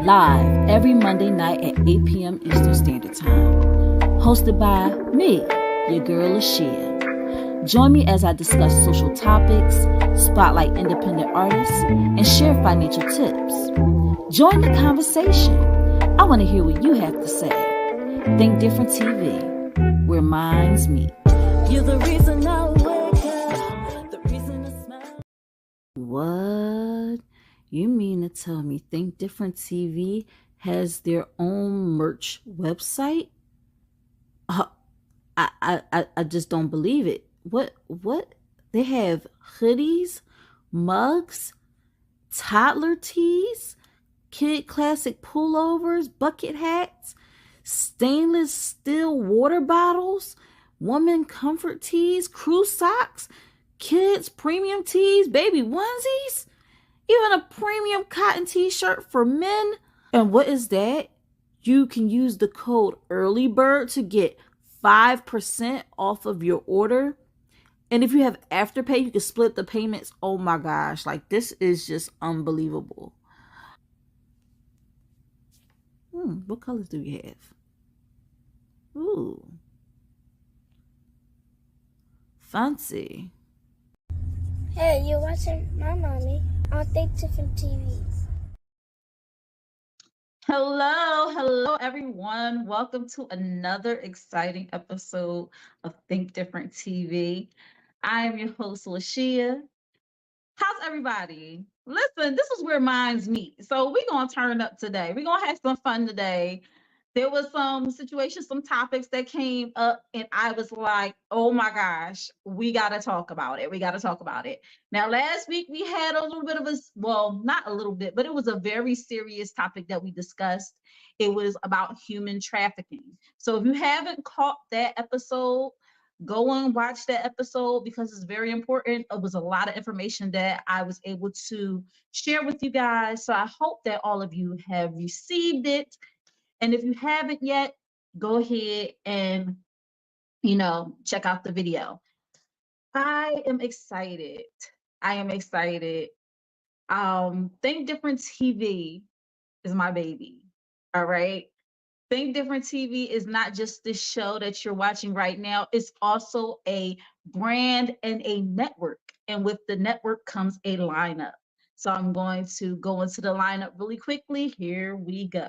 live every Monday night at 8 p.m. Eastern Standard Time. Hosted by me, your girl LaShia. Join me as I discuss social topics, spotlight independent artists, and share financial tips. Join the conversation. I want to hear what you have to say. Think Different TV, where minds meet. You're the reason I wake up, the reason I smile. What? You mean to tell me Think Different TV has their own merch website? I just don't believe it. What? They have hoodies, mugs, toddler tees, kid classic pullovers, bucket hats, stainless steel water bottles, woman comfort tees, crew socks, kids premium tees, baby onesies, even a premium cotton t-shirt for men. And what is that? You can use the code EARLYBIRD to get 5% off of your order. And if you have Afterpay, you can split the payments. Oh my gosh, like this is just unbelievable. What colors do we have? Ooh. Fancy. Hey, you're watching my mommy on Think Different TV. Hello, everyone. Welcome to another exciting episode of Think Different TV. I am your host, LaShia. How's everybody? Listen, this is where minds meet. So we're going to turn up today. We're going to have some fun today. There was some situations, some topics that came up, and I was like, oh my gosh, we got to talk about it. We got to talk about it. Now, last week we had a little bit of well, not a little bit, but it was a very serious topic that we discussed. It was about human trafficking. So if you haven't caught that episode, go and watch that episode because it's very important. It was a lot of information that I was able to share with you guys. So I hope that all of you have received it. And if you haven't yet, go ahead and, check out the video. I am excited. Think Different TV is my baby. All right. Think Different TV is not just this show that you're watching right now. It's also a brand and a network. And with the network comes a lineup. So I'm going to go into the lineup really quickly. Here we go.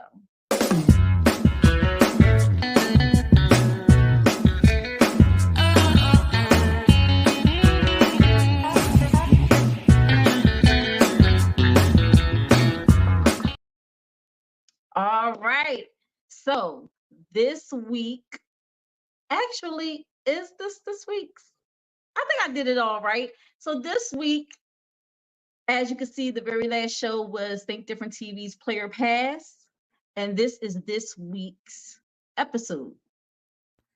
All right. So this week actually is this week's. I think I did it all right. So this week, as you can see, the very last show was Think Different TV's Player Pass, and this is this week's episode.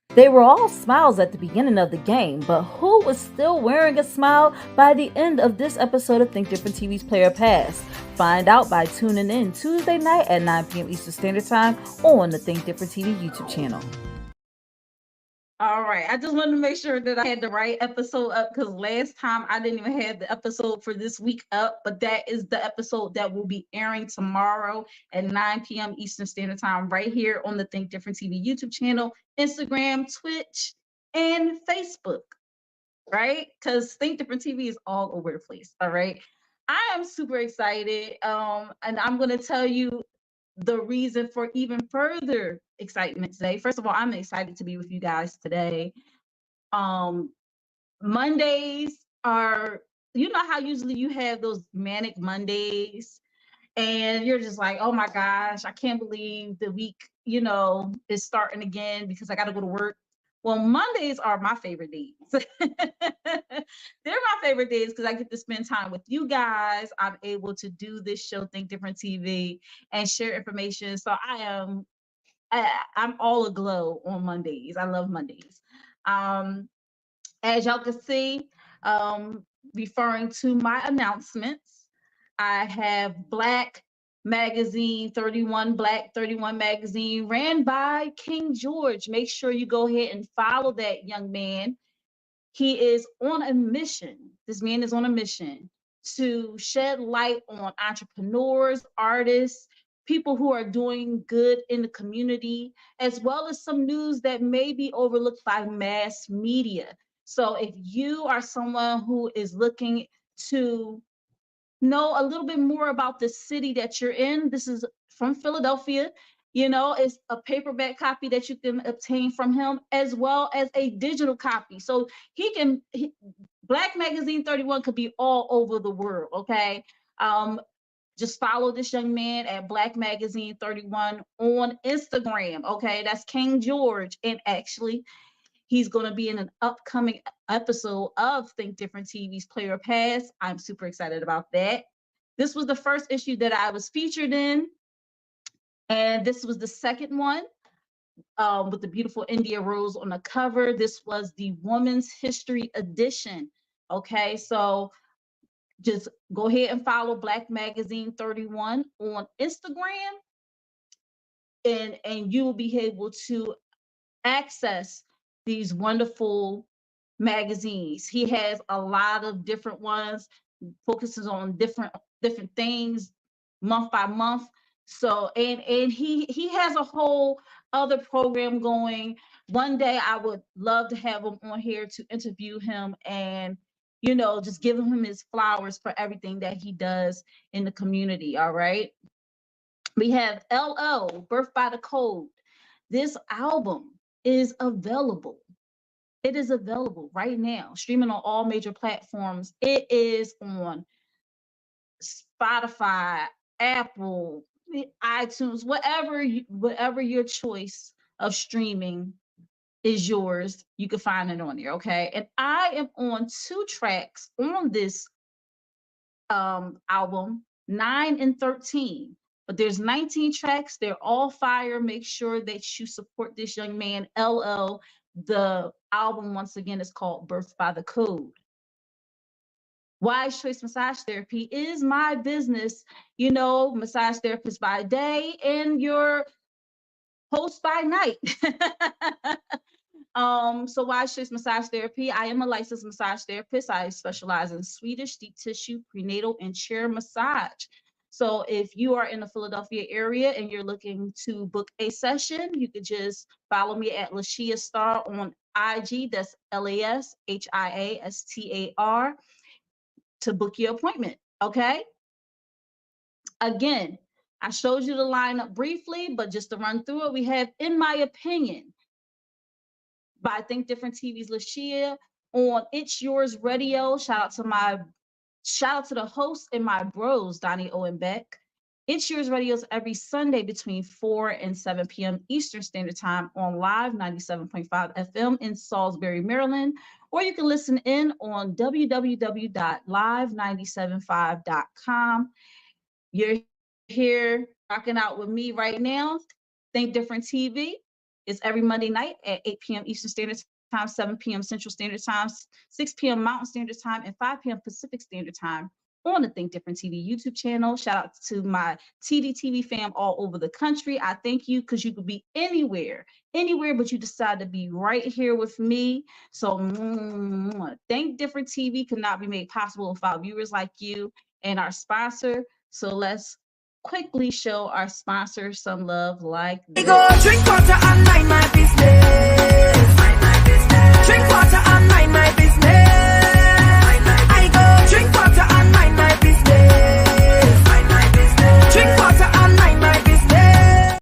They were all smiles at the beginning of the game, but who was still wearing a smile by the end of this episode of Think Different TV's Player Pass? Find out by tuning in Tuesday night at 9 p.m. Eastern Standard Time on the Think Different TV YouTube channel. All right. I just wanted to make sure that I had the right episode up because last time I didn't even have the episode for this week up, but that is the episode that will be airing tomorrow at 9 p.m. Eastern Standard Time right here on the Think Different TV YouTube channel, Instagram, Twitch, and Facebook, right? Because Think Different TV is all over the place, all right? I am super excited, and I'm going to tell you the reason for even further excitement today. First of all, I'm excited to be with you guys today. Mondays are, how usually you have those manic Mondays and you're just like, oh my gosh, I can't believe the week, is starting again because I got to go to work. Well, Mondays are my favorite days. They're my favorite days because I get to spend time with you guys. I'm able to do this show, Think Different TV, and share information. So I'm all aglow on Mondays. I love Mondays. As y'all can see, referring to my announcements, I have Black Magazine 31, Black 31 Magazine, ran by King George. Make sure you go ahead and follow that young man. He is on a mission. This man is on a mission to shed light on entrepreneurs, artists, people who are doing good in the community, as well as some news that may be overlooked by mass media. So if you are someone who is looking to know a little bit more about the city that you're in, this is from Philadelphia. It's a paperback copy that you can obtain from him, as well as a digital copy. So Black Magazine 31 could be all over the world, okay? Just follow this young man at Black Magazine 31 on Instagram, okay? That's King George. And actually, he's going to be in an upcoming episode of Think Different TV's Player Pass. I'm super excited about that. This was the first issue that I was featured in, and this was the second one, with the beautiful India Rose on the cover. This was the Women's History Edition. Okay, so just go ahead and follow Black Magazine 31 on Instagram, and you will be able to access these wonderful magazines. He has a lot of different ones, focuses on different things month by month. So and he has a whole other program going. One day I would love to have him on here to interview him and just give him his flowers for everything that he does in the community. All right. We have LL, Birth by the Code. This album is available. It is available right now, streaming on all major platforms. It is on Spotify, Apple, iTunes, whatever your choice of streaming is yours, you can find it on there, okay? And I am on 2 tracks on this album, 9 and 13. But there's 19 tracks. They're all fire. Make sure that you support this young man, LL. The album, once again, is called Birth by the Code. Wise Choice Massage Therapy is my business, massage therapist by day and your host by night. So Wise Choice Massage Therapy, I am a licensed massage therapist. I specialize in Swedish, deep tissue, prenatal, and chair massage. So if you are in the Philadelphia area and you're looking to book a session, you could just follow me at LaShia Star on IG. That's LASHIASTAR to book your appointment. Okay. Again, I showed you the lineup briefly, but just to run through it, we have, in my opinion, by Think Different TV's LaShia on It's Yours Radio. Shout out to the host and my bros, Donnie O and Beck. It's Yours Radio is every Sunday between 4 and 7 p.m. Eastern Standard Time on Live 97.5 FM in Salisbury, Maryland. Or you can listen in on www.live975.com. You're here rocking out with me right now. Think Different TV. It's every Monday night at 8 p.m. Eastern Standard Time, 7 p.m. Central Standard Time, 6 p.m. Mountain Standard Time, and 5 p.m. Pacific Standard Time on the Think Different TV YouTube channel. Shout out to my Tdtv fam all over the country. I thank you because you could be anywhere, but you decide to be right here with me. So Think Different TV could not be made possible without viewers like you and our sponsor. So let's quickly show our sponsor some love like this. Go drink water and mind my business. Drink water and mind my business. I go drink water and mind my business. Drink water and mind my business.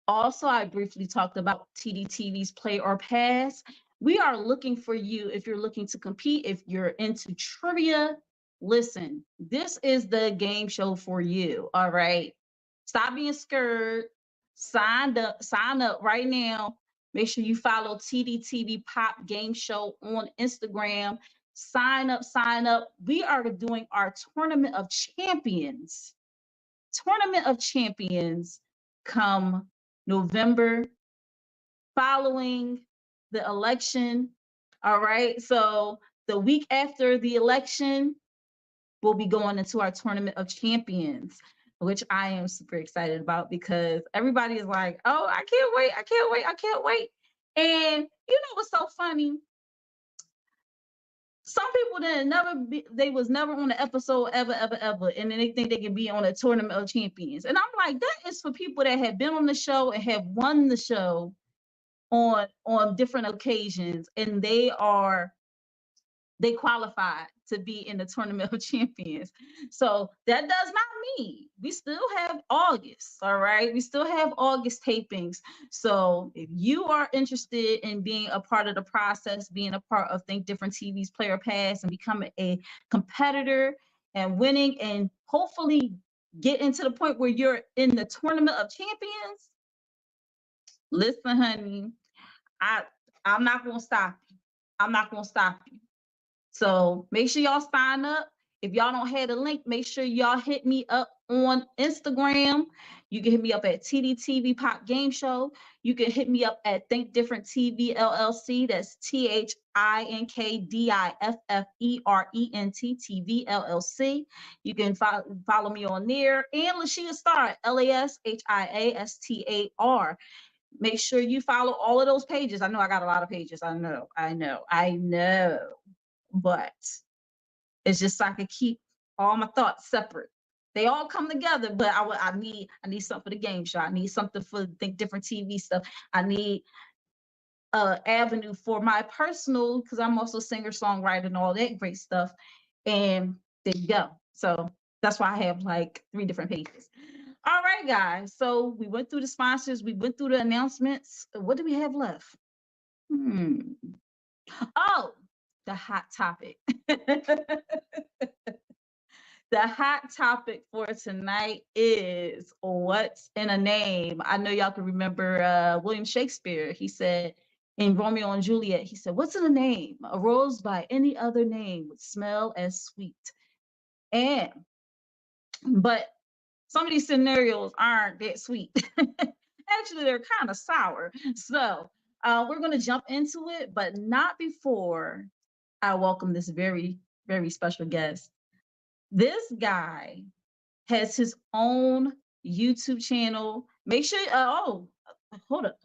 Also, I briefly talked about Tdtv's Play or Pass. We are looking for you if you're looking to compete, if you're into trivia. Listen, this is the game show for you. All right. Stop being scared. Sign up right now. Make sure you follow Tdtv Pop Game Show on Instagram. Sign up. We are doing our Tournament of Champions. Tournament of Champions come November, following the election. All right. So the week after the election, we'll be going into our Tournament of Champions, which I am super excited about because everybody is like, oh, I can't wait. And you know what's so funny? some people they was never on an episode ever, and then they think they can be on a tournament of champions. And I'm like, that is for people that have been on the show and have won the show on different occasions, and they qualified to be in the tournament of champions. So that does not mean we still have August. All right. We still have August tapings. So if you are interested in being a part of the process, being a part of Think Different TV's Player Pass and becoming a competitor and winning and hopefully get into the point where you're in the tournament of champions, listen, honey, I'm not gonna stop you. I'm not gonna stop you. So make sure y'all sign up. If y'all don't have the link, make sure y'all hit me up on Instagram. You can hit me up at Tdtv Pop Game Show. You can hit me up at Think Different TV LLC. That's ThinkDiffrent TV LLC. You can follow me on there, and LaShia Star, LASHIASTAR. Make sure you follow all of those pages. I know I got a lot of pages. I know. But it's just so I can keep all my thoughts separate. They all come together, but I need something for the game show. I need something for Think Different TV stuff. I need avenue for my personal, because I'm also singer songwriter and all that great stuff. And there you go. So that's why I have like 3 different pages. All right, guys. So we went through the sponsors. We went through the announcements. What do we have left? Oh, the hot topic. The hot topic for tonight is what's in a name. I know y'all can remember William Shakespeare. He said in Romeo and Juliet, he said, what's in a name? A rose by any other name would smell as sweet. But some of these scenarios aren't that sweet. Actually, they're kind of sour. So we're going to jump into it, but not before I welcome this very, very special guest. This guy has his own YouTube channel. Make sure, hold up.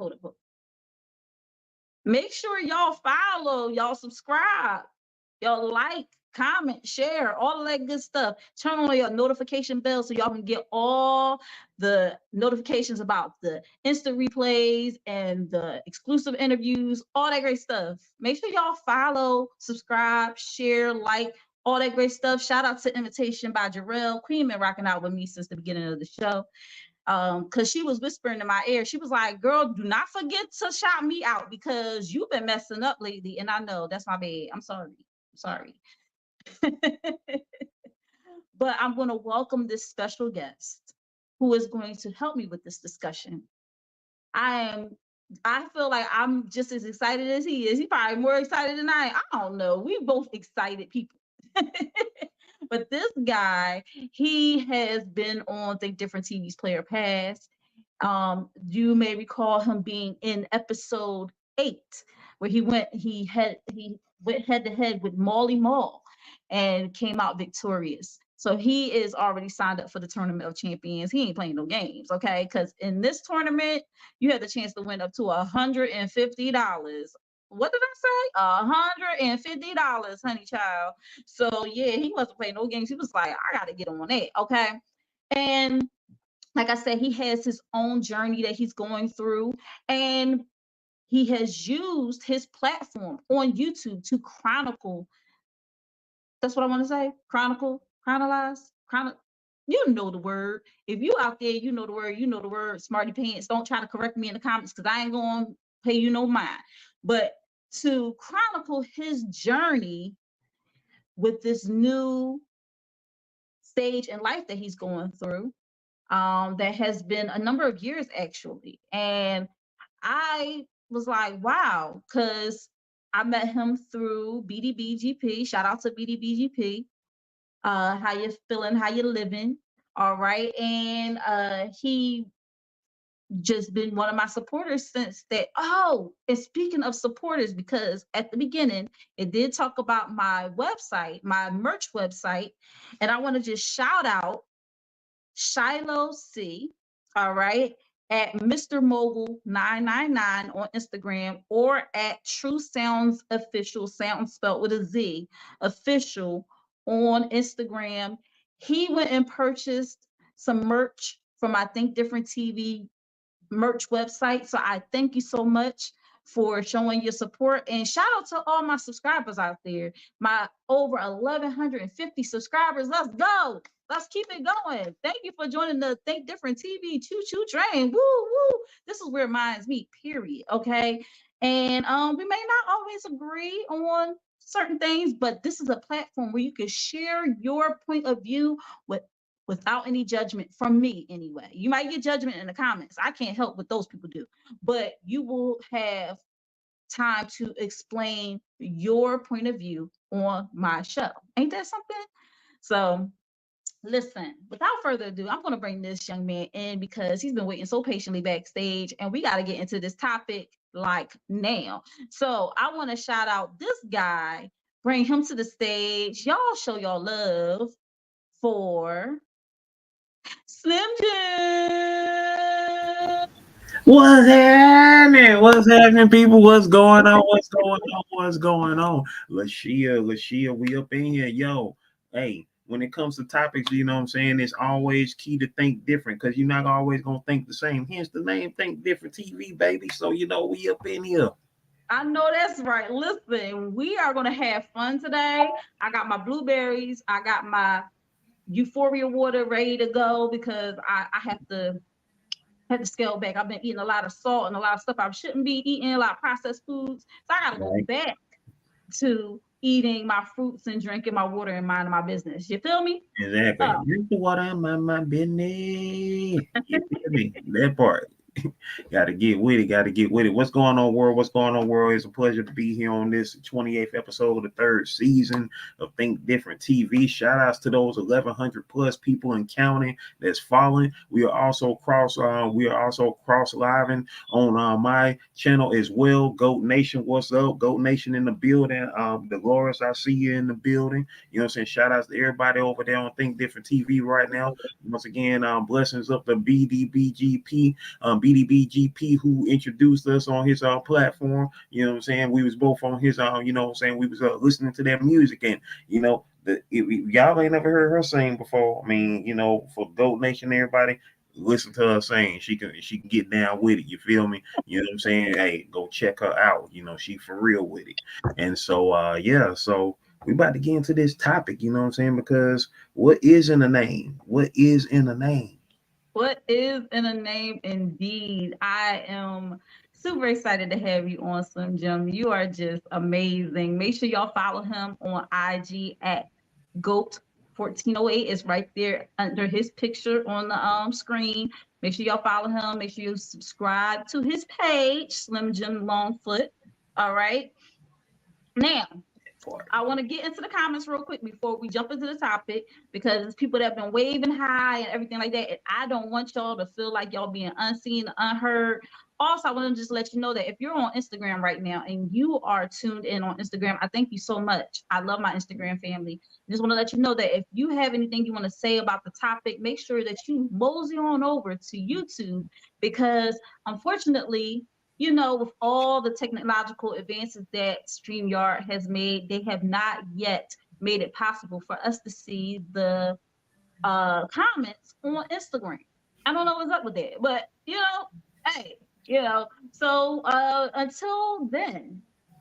Make sure y'all follow, y'all subscribe, y'all like, comment, share, all of that good stuff. Turn on your notification bell so y'all can get all the notifications about the instant replays and the exclusive interviews, all that great stuff. Make sure y'all follow, subscribe, share, like, all that great stuff. Shout out to Invitation by Jarrell. Queen been rocking out with me since the beginning of the show. Because she was whispering in my ear. She was like, girl, do not forget to shout me out because you've been messing up lately. And I know that's my bad. I'm sorry. But I'm going to welcome this special guest who is going to help me with this discussion. I feel like I'm just as excited as he is. He's probably more excited than I am. I don't know. We both excited people. But this guy, he has been on Think Different TV's Player Pass. You may recall him being in episode 8, where he went head to head with Molly Mall and came out victorious. So he is already signed up for the Tournament of Champions. He ain't playing no games, okay? Because in this tournament, you have the chance to win up to $150. What did I say? $150, honey child. So yeah, he wasn't playing no games. He was like, I gotta get on that, okay? And like I said, he has his own journey that he's going through, and he has used his platform on YouTube to chronicle. That's what I want to say. You know the word. If you out there, you know the word. You know the word. Smarty pants. Don't try to correct me in the comments because I ain't gonna pay you no mind. But to chronicle his journey with this new stage in life that he's going through, that has been a number of years actually. And I was like, wow, because I met him through BDBGP. Shout out to BDBGP. How you feeling? How you living? All right. And he just been one of my supporters since that. Oh, and speaking of supporters, because at the beginning it did talk about my website, my merch website, and I want to just shout out Shiloh C. All right. at Mr. Mogul 999 on Instagram, or at True Sounds Official, sound spelled with a Z, official on Instagram. He went and purchased some merch from I think Different TV merch website. So I thank you so much for showing your support, and shout out to all my subscribers out there. My over 1,150 subscribers. Let's go. Let's keep it going. Thank you for joining the Think Different TV choo choo train. Woo woo. This is where minds meet. Period. Okay. And we may not always agree on certain things, but this is a platform where you can share your point of view with without any judgment from me anyway. You might get judgment in the comments. I can't help what those people do, but you will have time to explain your point of view on my show. Ain't that something? So listen, without further ado, I'm going to bring this young man in because he's been waiting so patiently backstage, and we got to get into this topic like now. So I want to shout out this guy, bring him to the stage. Y'all show y'all love for Slim Jim. What's happening? What's happening, people? What's going on? What's going on? What's going on? LaShia, we up in here. Yo, hey, when it comes to topics, you know what I'm saying, it's always key to think different because you're not always going to think the same. Hence the name Think Different TV, baby. So, we up in here. I know that's right. Listen, we are going to have fun today. I got my blueberries. I got my Euphoria water ready to go because I have to scale back. I've been eating a lot of salt and a lot of stuff I shouldn't be eating, a lot of processed foods. So I got to go back to eating my fruits and drinking my water and minding my business. You feel me? Exactly. Drink the water and mind my business. You feel me? That part. Gotta get with it. What's going on, world? It's a pleasure to be here on this 28th episode of the third season of Think Different TV. Shout outs to those 1,100 plus people and counting that's following. We are also cross living on my channel as well. Goat Nation, what's up? Goat Nation in the building. Dolores, I see you in the building. You know what I'm saying? Shout outs to everybody over there on Think Different TV right now. Once again, blessings up to BDBGP. BDBGP, who introduced us on his platform. You know what I'm saying? We was both on his you know what I'm saying, we was listening to their music, and y'all ain't never heard her sing before. I mean, for Goat Nation, everybody listen to her sing. She can get down with it. You feel me? You know what I'm saying? Hey, go check her out. She for real with it. And so so we about to get into this topic, you know what I'm saying? Because what is in a name? What is in a name? What is in a name indeed? I am super excited to have you on, Slim Jim. You are just amazing. Make sure y'all follow him on IG at GOAT1408. It's right there under his picture on the screen. Make sure y'all follow him. Make sure you subscribe to his page, Slim Jim Longfoot. All right. Now, I want to get into the comments real quick before we jump into the topic, because it's people that have been waving high and everything like that. And I don't want y'all to feel like y'all being unseen, unheard. Also, I want to just let you know that if you're on Instagram right now and you are tuned in on Instagram, I thank you so much. I love my Instagram family. I just want to let you know that if you have anything you want to say about the topic, make sure that you mosey on over to YouTube, because unfortunately, with all the technological advances that StreamYard has made, they have not yet made it possible for us to see the comments on Instagram. I don't know what's up with that, but hey, so until then,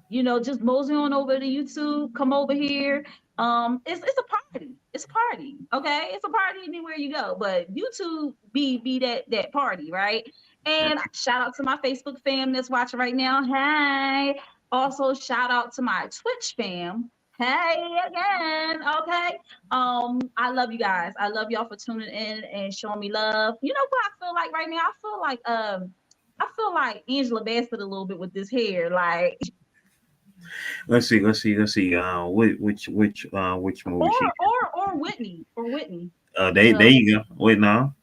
just mosey on over to YouTube, come over here. It's a party. It's a party. Okay. It's a party anywhere you go, but YouTube be that party, right? And shout out to my Facebook fam that's watching right now. Hey. Also shout out to my Twitch fam. Hey again. Okay. I love you guys. I love y'all for tuning in and showing me love. You know what I feel like right now? I feel like Angela Bassett a little bit with this hair. Like, let's see. Which movie? Or Whitney. There you go. Wait, no.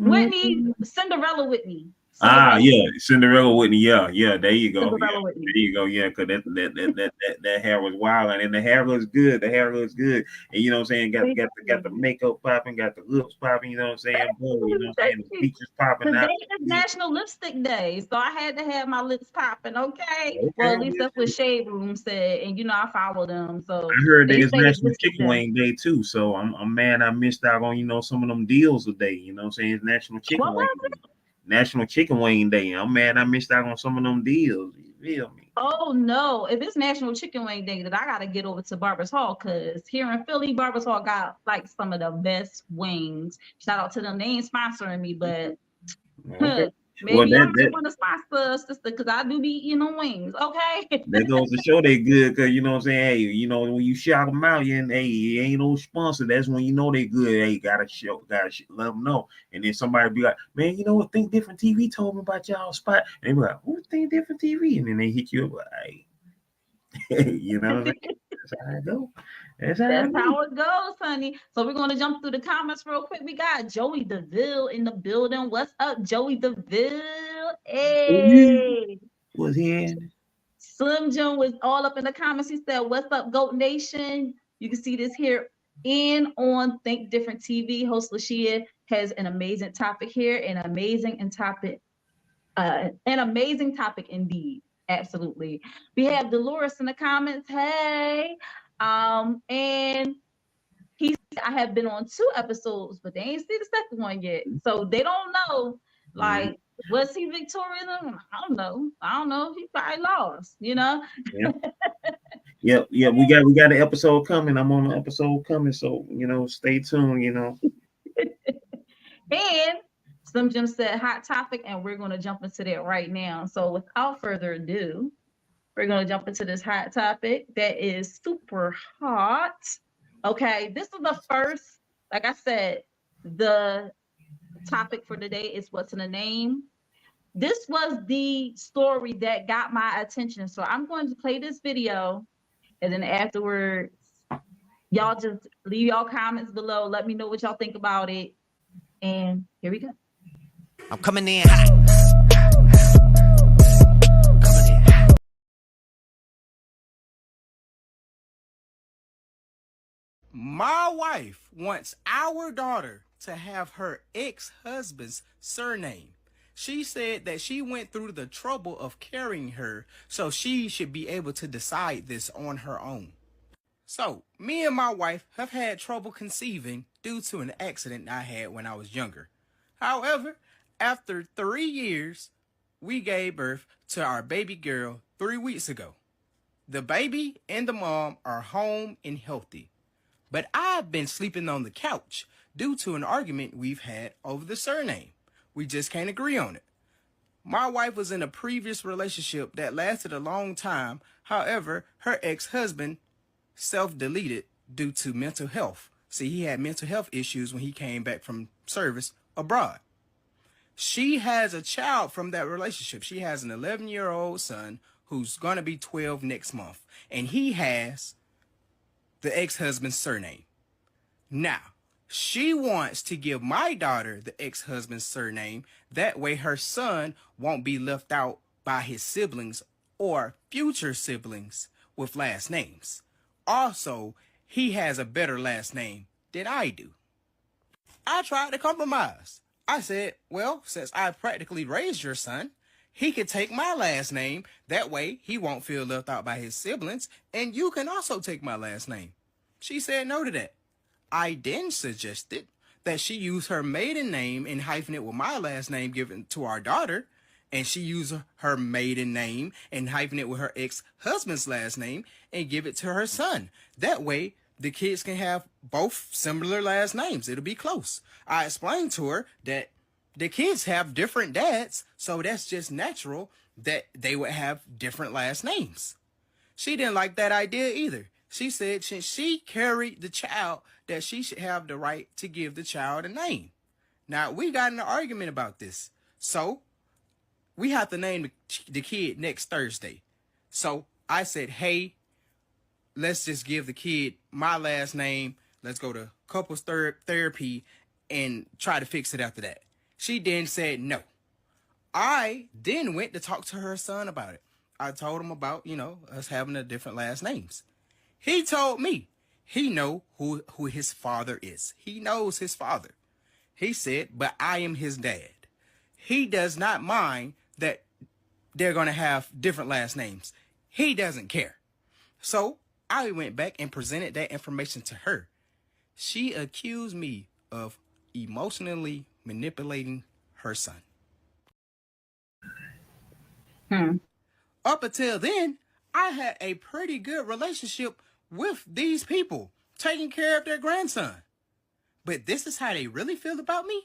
Whitney, Cinderella Whitney. Cinderella. Yeah, Cinderella Whitney. Yeah, there you go. Yeah, Cinderella Whitney. there you go. Yeah, because that hair was wild, and the hair looks good. The hair looks good, and you know what I'm saying. Got the makeup popping, got the lips popping. You know what I'm saying. Boom, you know what I'm saying. The features popping Today out. is National Lipstick Day, so I had to have my lips popping. Okay. Okay, Well, at least that's what Shade Room said, and I follow them, so I heard that they it's say it's National Lipstick Chicken Day. Wing Day too, so I'm mad I missed out on some of them deals today. You know what I'm saying? It's National Chicken What Wing was it? Day. National Chicken Wing Day. I'm mad I missed out on some of them deals. You feel me? Oh no! If it's National Chicken Wing Day, then I gotta get over to Barber's Hall because here in Philly, Barber's Hall got like some of the best wings. Shout out to them. They ain't sponsoring me, but Okay. Well, maybe y'all might want to sponsor us, sister, because I do be eating them wings. Okay. that goes to show they good, because you know what I'm saying. Hey, when you shout them out, hey, ain't no sponsor. That's when you know they good. Hey, gotta let them know. And then somebody be like, man, you know what? Think Different TV told me about y'all spot. And they be like, who Think Different TV? And then they hit you up like, hey, you know what I'm saying? That's how I go. That's how it goes, honey. So we're going to jump through the comments real quick. We got Joey DeVille in the building. What's up, Joey DeVille? Hey. Was here. Slim Jim was all up in the comments. He said, what's up, GOAT Nation? You can see this here on Think Different TV. Host LaShia has an amazing topic here, an amazing topic indeed. Absolutely. We have Dolores in the comments. Hey. And he said, I have been on 2 episodes, but they ain't see the second one yet. So they don't know, like, was he victorious? I don't know. He probably lost, Yeah. Yep. We got an episode coming. I'm on an episode coming, so stay tuned. And Slim Jim said hot topic, and we're going to jump into that right now. So without further ado, we're going to jump into this hot topic that is super hot. Okay, this is the first, like I said, the topic for today is what's in the name. This was the story that got my attention. So I'm going to play this video, and then afterwards, y'all just leave y'all comments below. Let me know what y'all think about it. And here we go. I'm coming in hot. My wife wants our daughter to have her ex-husband's surname. She said that she went through the trouble of carrying her, so she should be able to decide this on her own. So, me and my wife have had trouble conceiving due to an accident I had when I was younger. However, after 3 years, we gave birth to our baby girl 3 weeks ago. The baby and the mom are home and healthy. But I've been sleeping on the couch due to an argument we've had over the surname. We just can't agree on it. My wife was in a previous relationship that lasted a long time. However, her ex-husband self-deleted due to mental health. See, he had mental health issues when he came back from service abroad. She has a child from that relationship. She has an 11-year-old son who's going to be 12 next month. And he has the ex-husband's surname. Now, she wants to give my daughter the ex-husband's surname. That way her son won't be left out by his siblings or future siblings with last names. Also, he has a better last name than I do. I tried to compromise. I said, well, since I practically raised your son, he could take my last name. That way, he won't feel left out by his siblings, and you can also take my last name. She said no to that. I then suggested that she use her maiden name and hyphen it with my last name given to our daughter, and she use her maiden name and hyphen it with her ex-husband's last name and give it to her son. That way, the kids can have both similar last names. It'll be close. I explained to her that the kids have different dads, so that's just natural that they would have different last names. She didn't like that idea either. She said since she carried the child, that she should have the right to give the child a name. Now, we got in an argument about this. So, we have to name the kid next Thursday. So, I said, hey, let's just give the kid my last name. Let's go to couples therapy and try to fix it after that. She then said no. I then went to talk to her son about it. I told him about, us having a different last names. He told me he know who his father is. He knows his father. He said, but I am his dad. He does not mind that they're going to have different last names. He doesn't care. So I went back and presented that information to her. She accused me of emotionally manipulating her son. Up until then, I had a pretty good relationship with these people, taking care of their grandson. But this is how they really feel about me?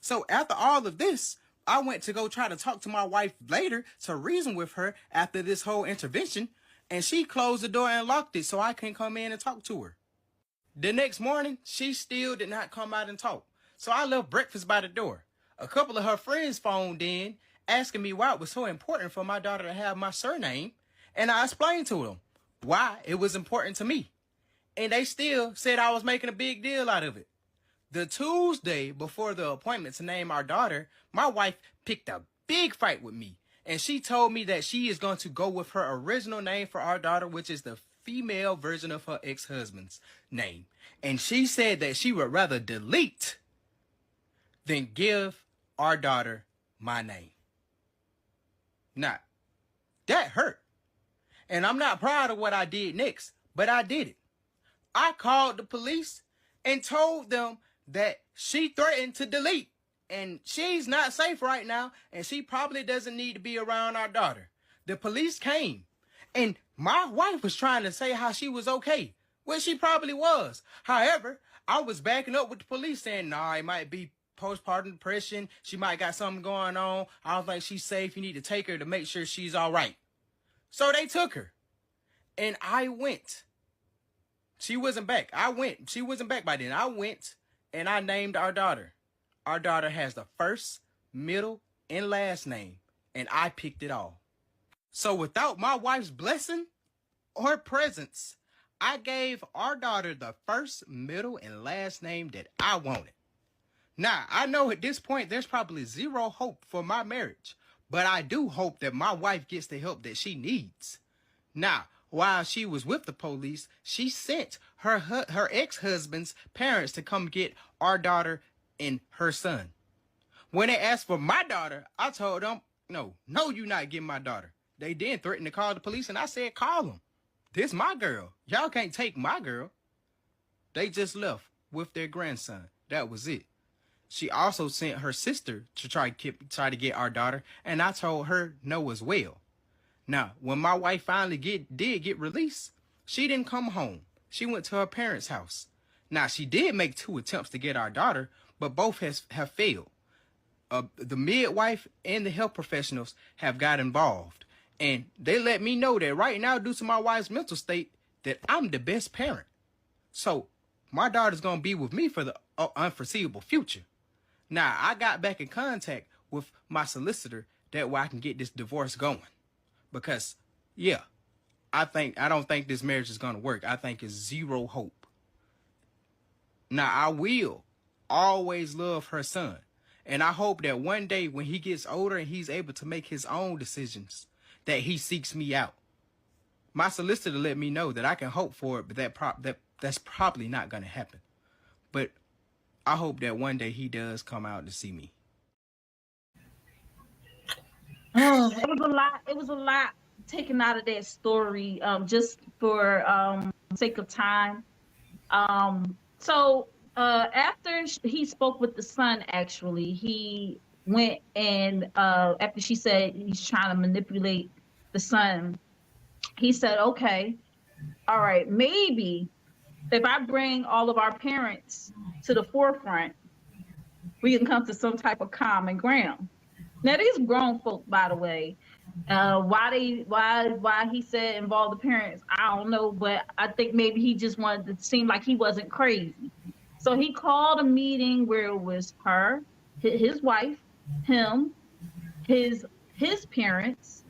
So after all of this, I went to go try to talk to my wife later to reason with her after this whole intervention, and she closed the door and locked it so I couldn't come in and talk to her. The next morning, she still did not come out and talk, so I left breakfast by the door. A couple of her friends phoned in, asking me why it was so important for my daughter to have my surname, and I explained to them why it was important to me. And they still said I was making a big deal out of it. The Tuesday before the appointment to name our daughter, my wife picked a big fight with me. And she told me that she is going to go with her original name for our daughter, which is the female version of her ex-husband's name. And she said that she would rather delete than give our daughter my name. Now, that hurt. And I'm not proud of what I did next, but I did it. I called the police and told them that she threatened to delete, and she's not safe right now, and she probably doesn't need to be around our daughter. The police came, and my wife was trying to say how she was okay, which she probably was. However, I was backing up with the police saying, nah, it might be postpartum depression. She might got something going on. I don't think she's safe. You need to take her to make sure she's all right. So they took her, and I went. She wasn't back. I went. She wasn't back by then. I went and I named our daughter. Our daughter has the first, middle, and last name, and I picked it all. So without my wife's blessing or presence, I gave our daughter the first, middle, and last name that I wanted. Now, I know at this point there's probably zero hope for my marriage, but I do hope that my wife gets the help that she needs. Now, while she was with the police, she sent her ex-husband's parents to come get our daughter and her son. When they asked for my daughter, I told them, no, you're not getting my daughter. They then threatened to call the police, and I said, call them. This my girl. Y'all can't take my girl. They just left with their grandson. That was it. She also sent her sister to try to get our daughter, and I told her no as well. Now, when my wife finally did get released, she didn't come home. She went to her parents' house. Now, she did make 2 attempts to get our daughter, but both have failed. The midwife and the health professionals have got involved, and they let me know that right now, due to my wife's mental state, that I'm the best parent. So my daughter's going to be with me for the unforeseeable future. Now, I got back in contact with my solicitor. That way I can get this divorce going. Because, yeah, I don't think this marriage is going to work. I think it's zero hope. Now, I will always love her son. And I hope that one day when he gets older and he's able to make his own decisions, that he seeks me out. My solicitor let me know that I can hope for it, but that's probably not going to happen. But I hope that one day he does come out to see me. It was a lot taken out of that story, just for sake of time. So after he spoke with the son, actually, he went and after she said he's trying to manipulate the son, he said, okay, all right, maybe if I bring all of our parents to the forefront, we can come to some type of common ground. Now, these grown folk, by the way, why he said involve the parents, I don't know, but I think maybe he just wanted to seem like he wasn't crazy. So he called a meeting where it was her, his wife, him, his parents,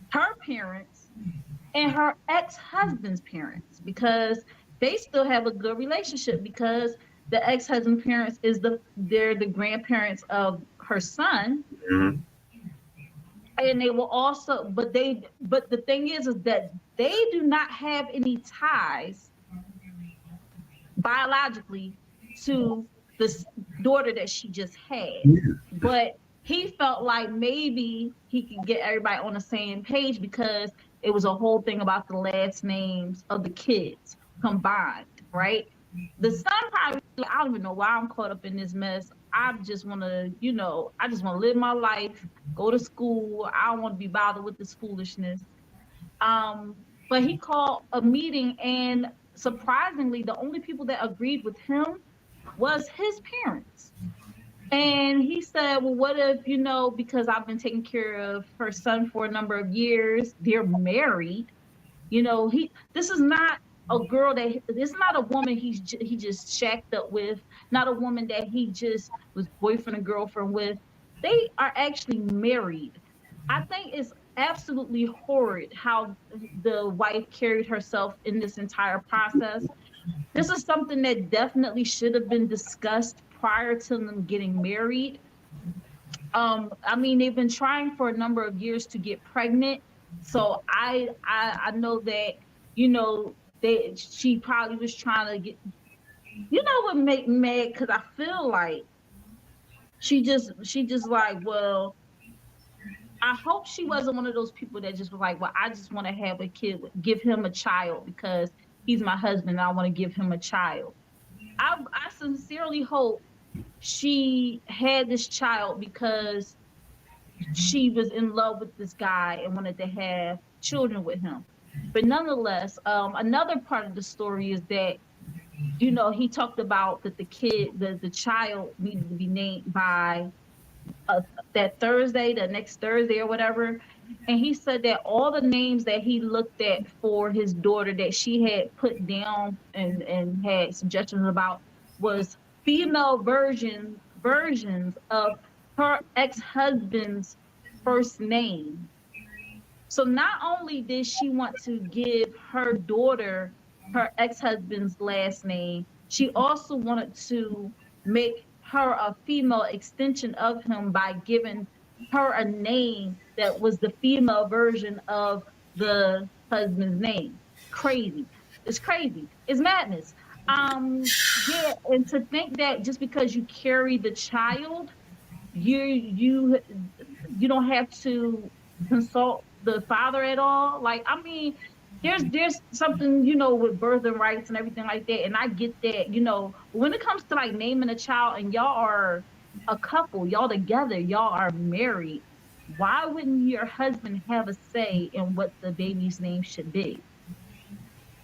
her parents, and her ex-husband's parents, because they still have a good relationship, because the ex-husband parents they're the grandparents of her son. Mhm. And they will also, but the thing is that they do not have any ties biologically to this daughter that she just had. Yeah. But he felt like maybe he could get everybody on the same page because it was a whole thing about the last names of the kids combined, right? The son probably, like, I don't even know why I'm caught up in this mess. I just want to, I just want to live my life, go to school. I don't want to be bothered with this foolishness. Um, but he called a meeting, and surprisingly, the only people that agreed with him was his parents. And he said, well, what if, because I've been taking care of her son for a number of years, they're married. This is not a girl that this is not a woman he just shacked up with, not a woman that he just was boyfriend and girlfriend with. They are actually married. I think it's absolutely horrid how the wife carried herself in this entire process. This is something that definitely should have been discussed prior to them getting married. I mean, they've been trying for a number of years to get pregnant. So I know that, she probably was trying to get, what make me mad, because I feel like she just like, well, I hope she wasn't one of those people that just was like, well, I just want to have a kid, give him a child because he's my husband and I want to give him a child. I sincerely hope she had this child because she was in love with this guy and wanted to have children with him. But nonetheless, another part of the story is that, he talked about that the child needed to be named by uh, the next Thursday or whatever. And he said that all the names that he looked at for his daughter that she had put down and had suggestions about was female versions of her ex-husband's first name. So not only did she want to give her daughter her ex-husband's last name, she also wanted to make her a female extension of him by giving her a name that was the female version of the husband's name. Crazy. It's crazy. It's madness. Yeah, and to think that just because you carry the child, you you don't have to consult the father at all. Like, I mean, there's something, with birth and rights and everything like that. And I get that, but when it comes to like naming a child and y'all are a couple, y'all together, y'all are married, why wouldn't your husband have a say in what the baby's name should be?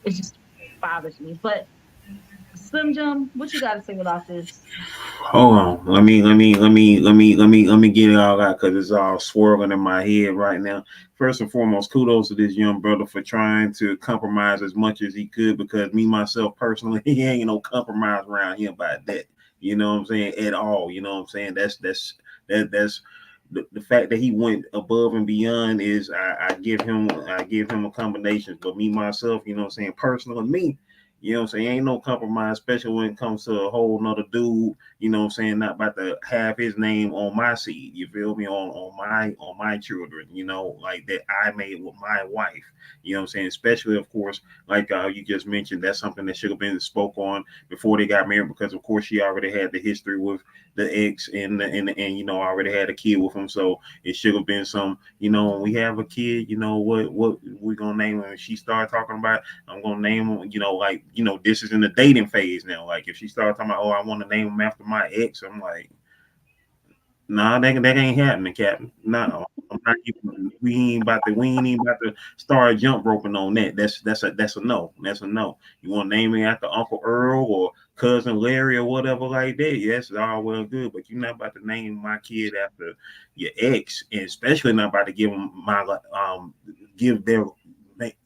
It just bothers me. But Slim Jim, what you got to say about this? Hold on. Let me get it all out because it's all swirling in my head right now. First and foremost, kudos to this young brother for trying to compromise as much as he could because me myself personally, he ain't no compromise around here about that. You know what I'm saying? At all. You know what I'm saying? That's the fact that he went above and beyond is I give him a combination. But me myself, you know what I'm saying, personally me, you know what I'm saying, ain't no compromise, especially when it comes to a whole nother dude, you know what I'm saying, not about to have his name on my seed, you feel me, on my children, like that I made with my wife, you know what I'm saying, especially of course, like you just mentioned, that's something that should have been spoke on before they got married because of course she already had the history with the ex and already had a kid with him, so it should have been some, when we have a kid, what we gonna name him. And she started talking about, I'm gonna name him, like, this is in the dating phase now. Like if she started talking about, oh, I want to name him after my ex, I'm like, nah, that ain't happening, Captain. No, I'm not even, we ain't even about to start jump roping on that. That's a no. That's a no. You want to name me after Uncle Earl or cousin Larry or whatever like that? Yes, it's all well good, but you're not about to name my kid after your ex, and especially not about to give them give their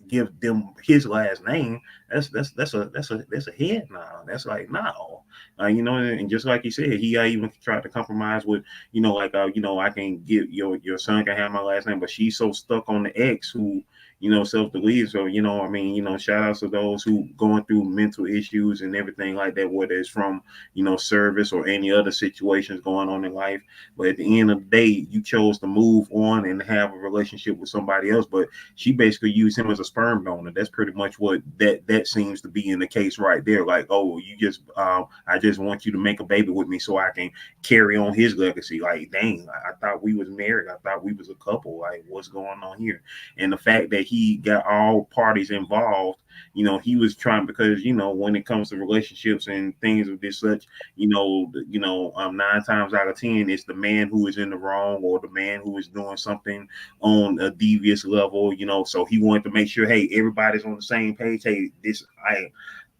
give them his last name, that's a head now. That's like no, you know, and just like he said, he even tried to compromise with, you know, like you know, I can get your son can have my last name, but she's so stuck on the ex who, you know, self-delete. So, you know, I mean, you know, shout outs to those who going through mental issues and everything like that, whether it's from, you know, service or any other situations going on in life. But at the end of the day, you chose to move on and have a relationship with somebody else. But she basically used him as a sperm donor. That's pretty much what that seems to be in the case right there. Like, oh, you just I just want you to make a baby with me so I can carry on his legacy. Like, dang, I thought we was married. I thought we was a couple. Like, what's going on here? And the fact that he got all parties involved, you know, he was trying, because, you know, when it comes to relationships and things of this such, you know, 9 times out of 10, it's the man who is in the wrong, or the man who is doing something on a devious level, you know. So he wanted to make sure, hey, everybody's on the same page. Hey,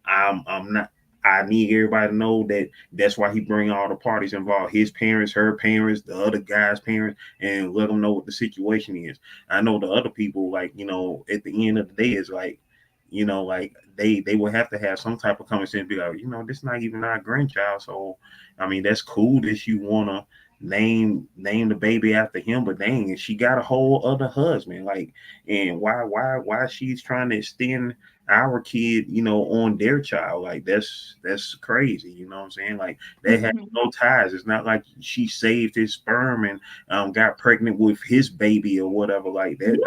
I'm not. I need everybody to know that that's why he bring all the parties involved, his parents, her parents, the other guy's parents, and let them know what the situation is. I know the other people, like, you know, at the end of the day, is like, you know, like they will have to have some type of conversation, be like, you know, this is not even our grandchild. So, I mean, that's cool that you wanna name the baby after him, but dang, she got a whole other husband. Like, and why she's trying to extend our kid, you know, on their child? Like, that's crazy. You know what I'm saying? Like, they have no ties. It's not like she saved his sperm and got pregnant with his baby or whatever like that.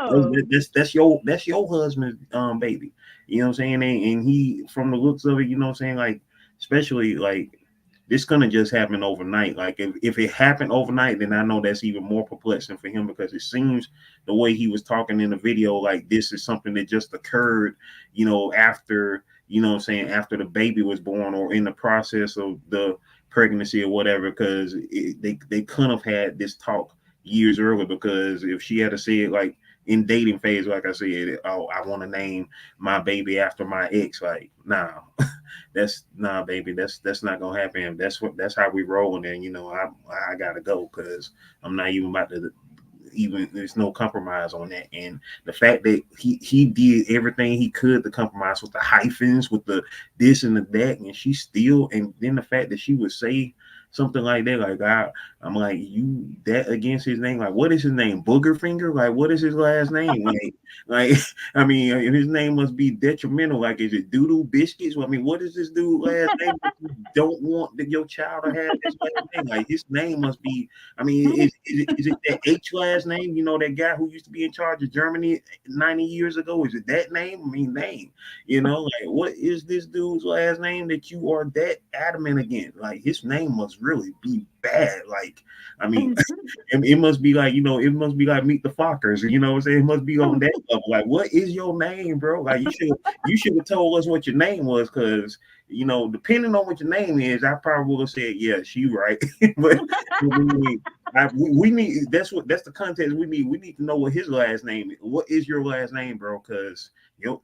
Yeah. That's your husband's baby. You know what I'm saying? And he, from the looks of it, you know what I'm saying, like, especially like, this gonna just happen overnight. Like, if it happened overnight, then I know that's even more perplexing for him, because it seems the way he was talking in the video, like this is something that just occurred, you know, after, you know what I'm saying, after the baby was born, or in the process of the pregnancy or whatever, because they couldn't have had this talk years earlier. Because if she had to say it like in dating phase, like I said, oh, I want to name my baby after my ex, like, nah. That's nah, baby. That's not gonna happen. That's how we roll. And you know, I gotta go, because I'm not even about to, even, there's no compromise on that. And the fact that he did everything he could to compromise with the hyphens, with the this and the that, and she still, and then the fact that she would say something like that, like, I'm like, you that against his name? Like, what is his name? Boogerfinger? Like, what is his last name? Like I mean, his name must be detrimental. Like, is it Doodoo Biscuits? I mean, what is this dude last name that you don't want your child to have this last name? Like, his name must be, I mean, is it that H last name? You know, that guy who used to be in charge of Germany 90 years ago? Is it that name? I mean, name. You know, like, what is this dude's last name that you are that adamant against? Like, his name must really be bad. Like, I mean, it must be like, you know, it must be like Meet the Fockers. You know what I'm saying? It must be on that level. Like, what is your name, bro? Like, you should have told us what your name was, because, you know, depending on what your name is, I probably would have said, yeah, she right. But we need, that's the context we need. We need to know what his last name is. What is your last name, bro? Because, you know,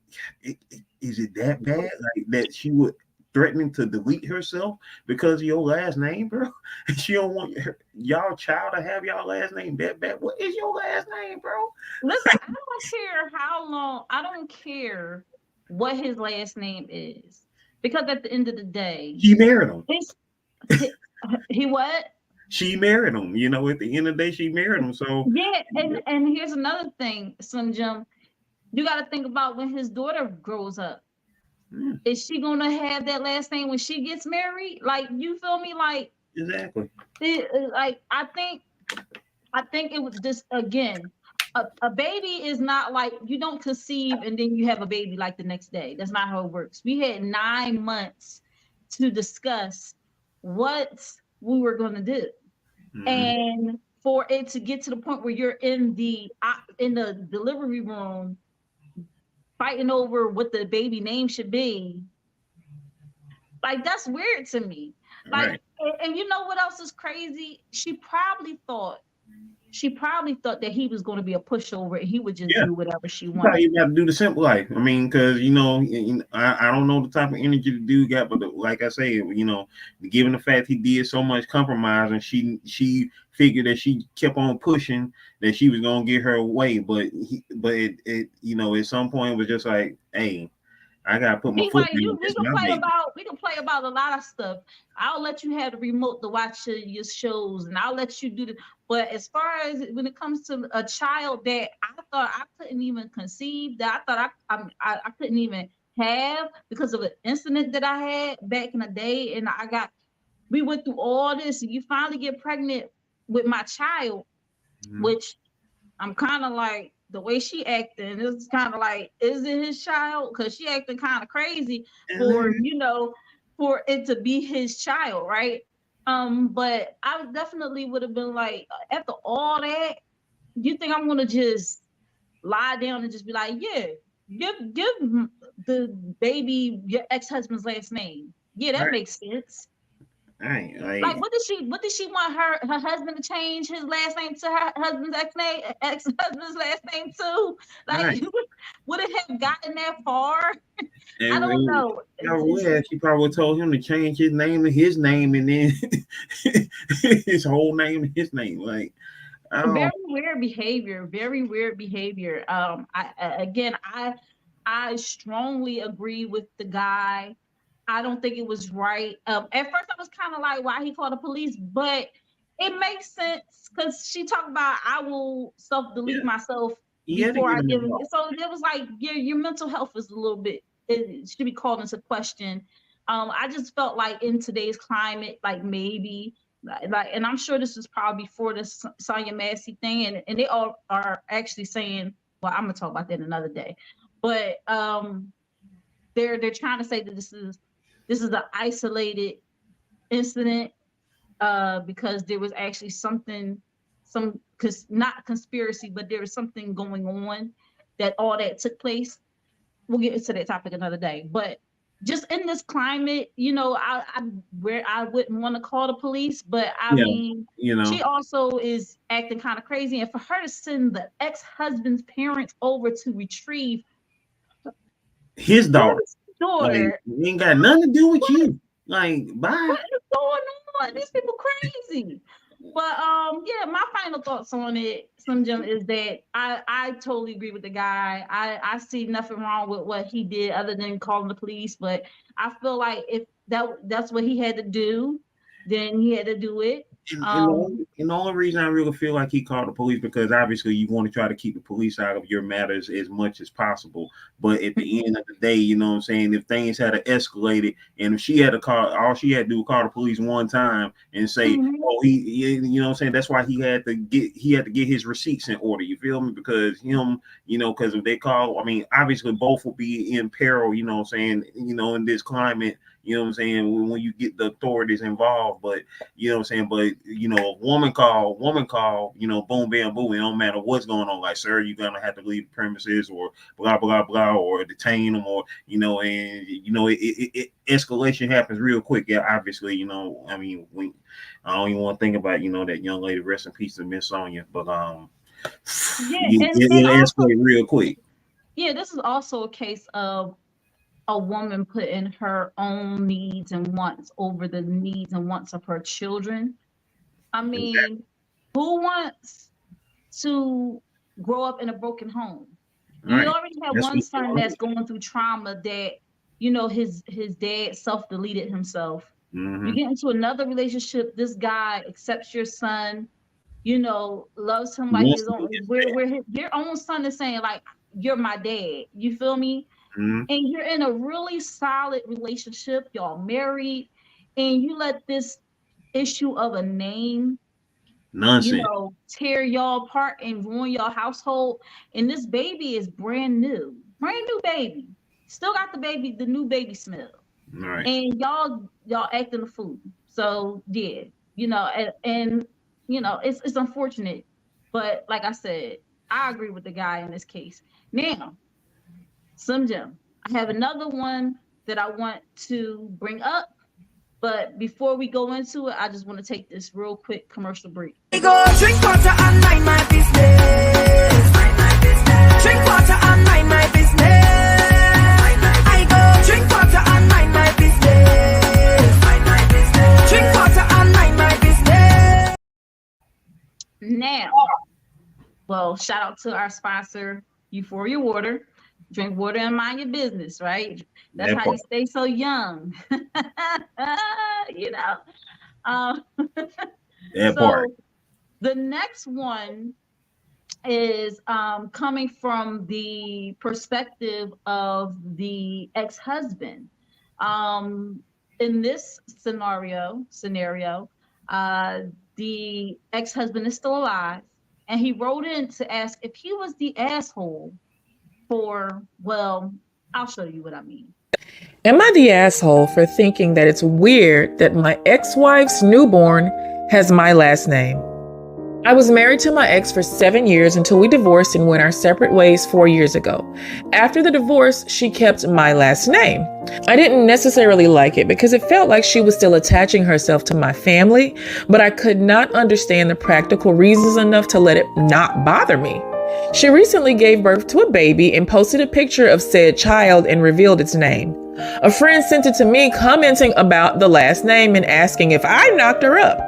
is it that bad, like, that she would threatening to delete herself because of your last name, bro? She don't want y'all child to have y'all last name that bad. What is your last name, bro? Listen, I don't care how long. I don't care what his last name is, because at the end of the day, She married him. He what? She married him. You know, at the end of the day, she married him. So Yeah, and here's another thing, Slim Jim. You got to think about when his daughter grows up. yeah, Is she gonna have that last name when she gets married? Like, you feel me? Like, exactly. like I think it was just, again, a baby is not like, you don't conceive and then you have a baby like the next day. That's not how it works. We had 9 months to discuss what we were going to do. Mm-hmm. And for it to get to the point where you're in the delivery room fighting over what the baby name should be, like, that's weird to me. Like, Right. and you know what else is crazy? She probably thought she probably thought that he was going to be a pushover and he would just do whatever she Probably wanted. got to do the simple life. I mean, because I don't know the type of energy the dude got, but like I say, given the fact he did so much compromise, and she figured that she kept on pushing that she was gonna get her way, but at some point it was just like, hey, I gotta put my foot Meanwhile, down. we It's can my play baby. about a lot of stuff. I'll let you have the remote to watch your shows, and I'll let you do the. But as far as when it comes to a child that I thought I couldn't even conceive, that I thought I couldn't even have because of an incident that I had back in the day, and we went through all this, and you finally get pregnant with my child, which I'm kind of like the way she acting. It's kind of like, is it his child? Because she acting kind of crazy for for it to be his child, right? But I definitely would have been like, after all that, you think I'm gonna just lie down and just be like, yeah, give the baby your ex-husband's last name? Yeah, that Right. makes sense. Right. Like, Like, what did she want her husband to change his last name to her husband's ex-husband's last name too? Like, right. would it have gotten that far? I don't And know. she probably told him to change his name to his name, and then his whole name to his name. Like, I Very don't. weird behavior. Very weird behavior. I strongly agree with the guy. I don't think it was right. At first, I was kind of like, why he called the police, but it makes sense because she talked about I will self delete Yeah, myself he had to before get I him give it. involved. So it was like your mental health is a little bit, it should be called into question. I just felt like in today's climate, like maybe like, and I'm sure this is probably before the Sonya Massey thing, and they all are actually saying, well, I'm gonna talk about that another day, but they're trying to say that this is an isolated incident, because there was actually some not conspiracy, but there was something going on that all that took place. We'll get into that topic another day, but just in this climate, where I wouldn't want to call the police, but I Yeah, mean, you know, she also is acting kind of crazy, and for her to send the ex-husband's parents over to retrieve his daughter. his Like, daughter. it ain't got nothing to do with you. Like, bye. What is going on? These people crazy. But yeah, my final thoughts on it, Slim Jim, is that I totally agree with the guy. I see nothing wrong with what he did other than calling the police. But I feel like if that's what he had to do, then he had to do it. And the only reason I really feel like he called the police, because obviously you want to try to keep the police out of your matters as much as possible. But at the end of the day, you know what I'm saying, if things had escalated, and if she had to call, all she had to do was call the police one time and say, Mhm. oh, you know what I'm saying, that's why he had to get his receipts in order. You feel me? Because because if they call, I mean, obviously both will be in peril. You know what I'm saying? In this climate. You know what I'm saying? When you get the authorities involved, but you know what I'm saying? But a woman call, boom, bam, boom. It don't matter what's going on. Like, sir, you're gonna have to leave the premises, or blah, blah, blah, or detain them, or and escalation happens real quick. Yeah, obviously, I mean, I don't even want to think about, that young lady. Rest in peace to Miss Sonia. But Yeah, and it also, escalated real quick. yeah, this is also a case of a woman putting her own needs and wants over the needs and wants of her children. I mean, who wants to grow up in a broken home? All You right, already have that's one what son that's going through trauma that, his dad self-deleted himself. You mm-hmm. get into another relationship, this guy accepts your son, loves him like Wants his to be own, where your own son is saying, like, you're my dad. You feel me? mm-hmm. And you're in a really solid relationship, y'all married, and you let this issue of a name, Nonsense. tear y'all apart and ruin your household. And this baby is brand new baby. Still got the new baby smell. All right. And y'all acting a fool. So yeah, and it's unfortunate. But like I said, I agree with the guy in this case. Now, Slim Jim, I have another one that I want to bring up. But before we go into it, I just want to take this real quick commercial break. I go drink water and mind my business. Mind my business. Drink water and mind my business. Mind my business. I go drink water and mind my business. Mind my business. Drink water and mind my business. Now, well, shout out to our sponsor, Euphoria Water. Drink water and mind your business, right? That's That how part. you stay so young. You know. That So part. the next one is coming from the perspective of the ex-husband. In this scenario, the ex-husband is still alive, and he wrote in to ask if he was the asshole for, well, I'll show you what I mean. Am I the asshole for thinking that it's weird that my ex-wife's newborn has my last name? I was married to my ex for 7 years until we divorced and went our separate ways 4 years ago. After the divorce, she kept my last name. I didn't necessarily like it because it felt like she was still attaching herself to my family, but I could not understand the practical reasons enough to let it not bother me. She recently gave birth to a baby and posted a picture of said child and revealed its name. A friend sent it to me commenting about the last name and asking if I knocked her up.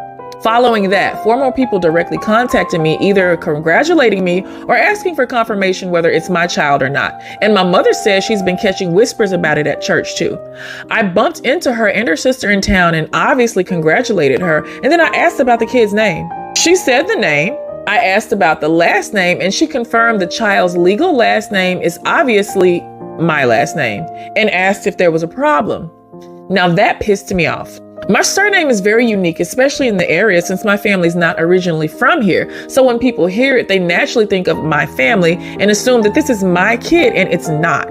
Following that, 4 more people directly contacted me, either congratulating me or asking for confirmation whether it's my child or not. And my mother says she's been catching whispers about it at church too. I bumped into her and her sister in town and obviously congratulated her, and then I asked about the kid's name. She said the name. I asked about the last name, and she confirmed the child's legal last name is obviously my last name, and asked if there was a problem. Now that pissed me off. My surname is very unique, especially in the area, since my family's not originally from here. So when people hear it, they naturally think of my family and assume that this is my kid, and it's not.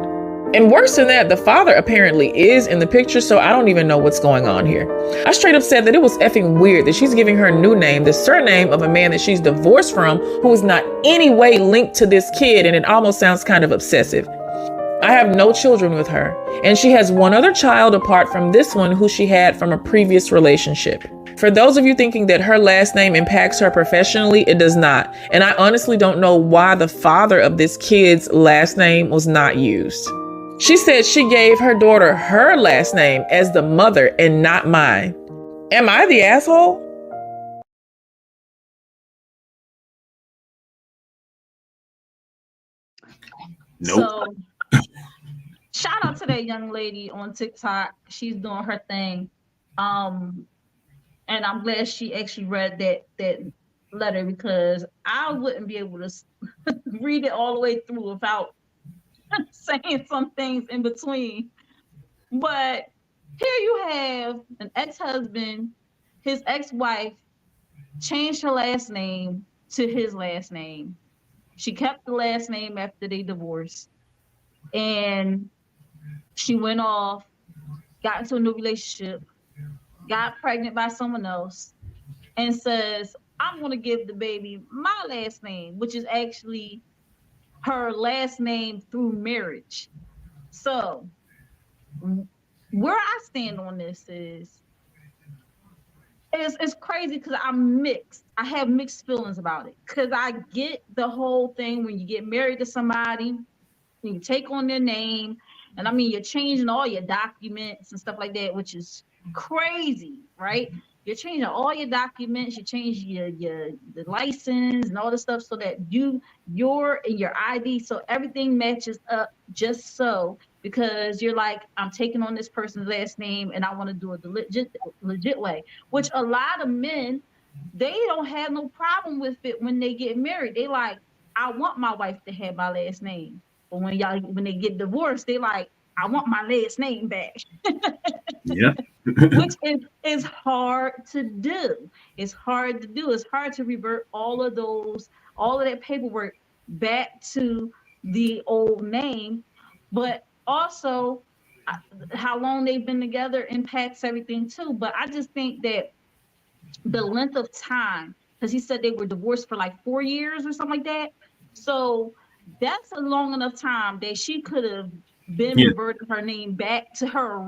And worse than that, the father apparently is in the picture, so I don't even know what's going on here. I straight up said that it was effing weird that she's giving her new name, the surname of a man that she's divorced from, who is not any way linked to this kid, and it almost sounds kind of obsessive. I have no children with her, and she has one other child apart from this one who she had from a previous relationship. For those of you thinking that her last name impacts her professionally, it does not. And I honestly don't know why the father of this kid's last name was not used. She said she gave her daughter her last name as the mother and not mine. Am I the asshole? Nope. So shout out to that young lady on TikTok. She's doing her thing. And I'm glad she actually read that letter, because I wouldn't be able to read it all the way through without saying some things in between. But here you have an ex-husband, his ex-wife changed her last name to his last name. She kept the last name after they divorced. And she went off, got into a new relationship, got pregnant by someone else, and says, I'm going to give the baby my last name, which is actually her last name through marriage. So where I stand on this is, it's crazy because I'm mixed. I have mixed feelings about it, because I get the whole thing when you get married to somebody, you take on their name, and I mean, you're changing all your documents and stuff like that, which is crazy, right? You're changing all your documents, you change the license and all the stuff so that your ID, so everything matches up just so, because you're like, I'm taking on this person's last name and I want to do it the legit way, which a lot of men, they don't have no problem with it when they get married. They like, I want my wife to have my last name. But when they get divorced, they like, I want my last name back. Yeah. Which is hard to do. It's hard to do. It's hard to revert all of that paperwork back to the old name. But also, how long they've been together impacts everything too. But I just think that the length of time, because he said they were divorced for like 4 years or something like that. So that's a long enough time that she could have been reverted her name back to her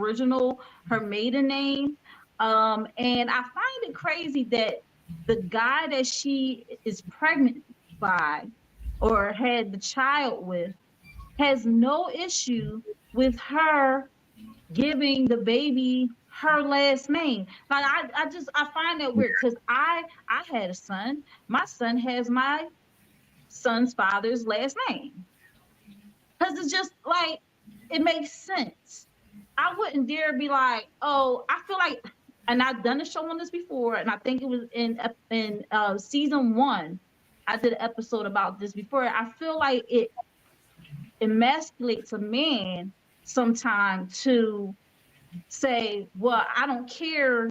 maiden name. And I find it crazy that the guy that she is pregnant by or had the child with has no issue with her giving the baby her last name. Like I find that weird because I had a son. My son has my son's father's last name. Because it's just like it makes sense. I wouldn't dare be like, oh, I feel like, and I've done a show on this before, and I think it was in season 1. I did an episode about this before. I feel like it emasculates a man sometime to say, well, I don't care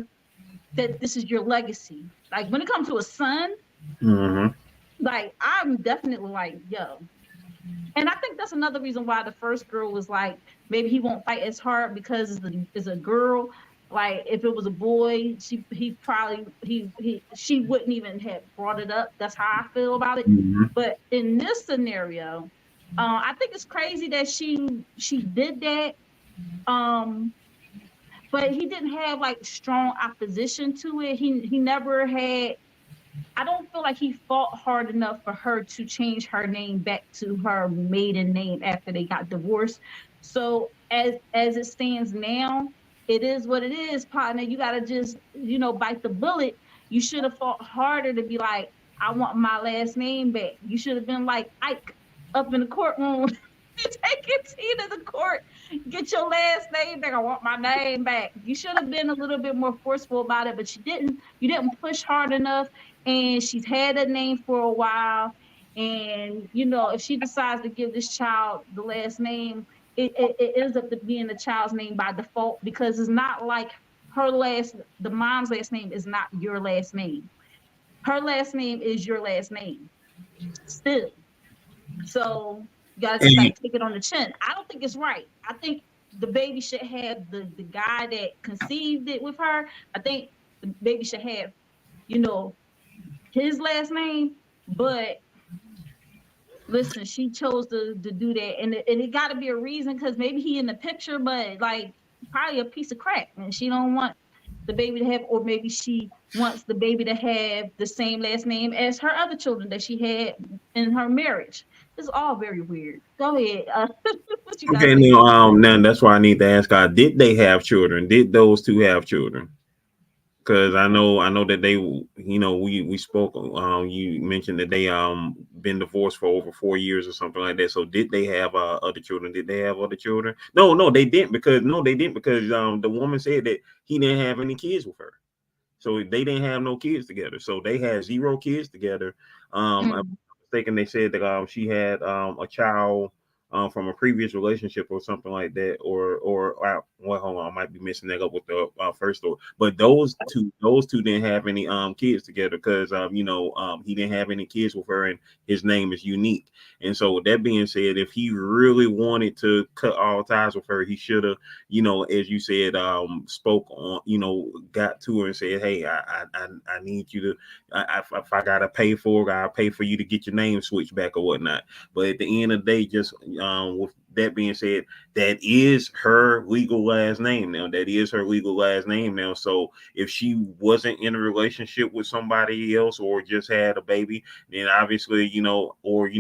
that this is your legacy. Like when it comes to a son, Mm-hmm. like I'm definitely like, yo. And I think that's another reason why the first girl was like, maybe he won't fight as hard because it's a girl. Like if it was a boy, she wouldn't even have brought it up. That's how I feel about it. Mm-hmm. But in this scenario, I think it's crazy that she did that. Um, but he didn't have like strong opposition to it. He never had. I don't feel like he fought hard enough for her to change her name back to her maiden name after they got divorced. So as it stands now, it is what it is, partner. You gotta just, bite the bullet. You should have fought harder to be like, I want my last name back. You should have been like Ike up in the courtroom. Taking Tina to court, get your last name back. I want my name back. You should have been a little bit more forceful about it, but you didn't. You didn't push hard enough, and she's had a name for a while. And if she decides to give this child the last name, it ends up being the child's name by default because it's not like the mom's last name is not your last name. Her last name is your last name still. So you gotta just And like take it on the chin. I don't think it's right. I think the baby should have the guy that conceived it with her. I think the baby should have, his last name. But listen, she chose to do that, and it got to be a reason because maybe he in the picture, but like probably a piece of crack, and she don't want the baby to have, or maybe she wants the baby to have the same last name as her other children that she had in her marriage. It's all very weird. Go ahead. What you got to okay, say? now that's why I need to ask God: did they have children? Did those two have children? Because I know that they, we spoke. You mentioned that they been divorced for over 4 years or something like that. So did they have other children? Did they have other children? No, they didn't because the woman said that he didn't have any kids with her. So they didn't have no kids together. So they had 0 kids together. I'm Mm. mistaken. They said that she had a child from a previous relationship or something like that, well, hold on, I might be messing that up with the first story. But those two didn't have any kids together because he didn't have any kids with her, and his name is unique. And so with that being said, if he really wanted to cut all ties with her, he should have, as you said, spoke on, got to her and said, hey, I need you to, if I gotta pay for it, I'll pay for you to get your name switched back or whatnot. But at the end of the day, just with that being said, that is her legal last name now. That is her legal last name now. So if she wasn't in a relationship with somebody else or just had a baby, then obviously, or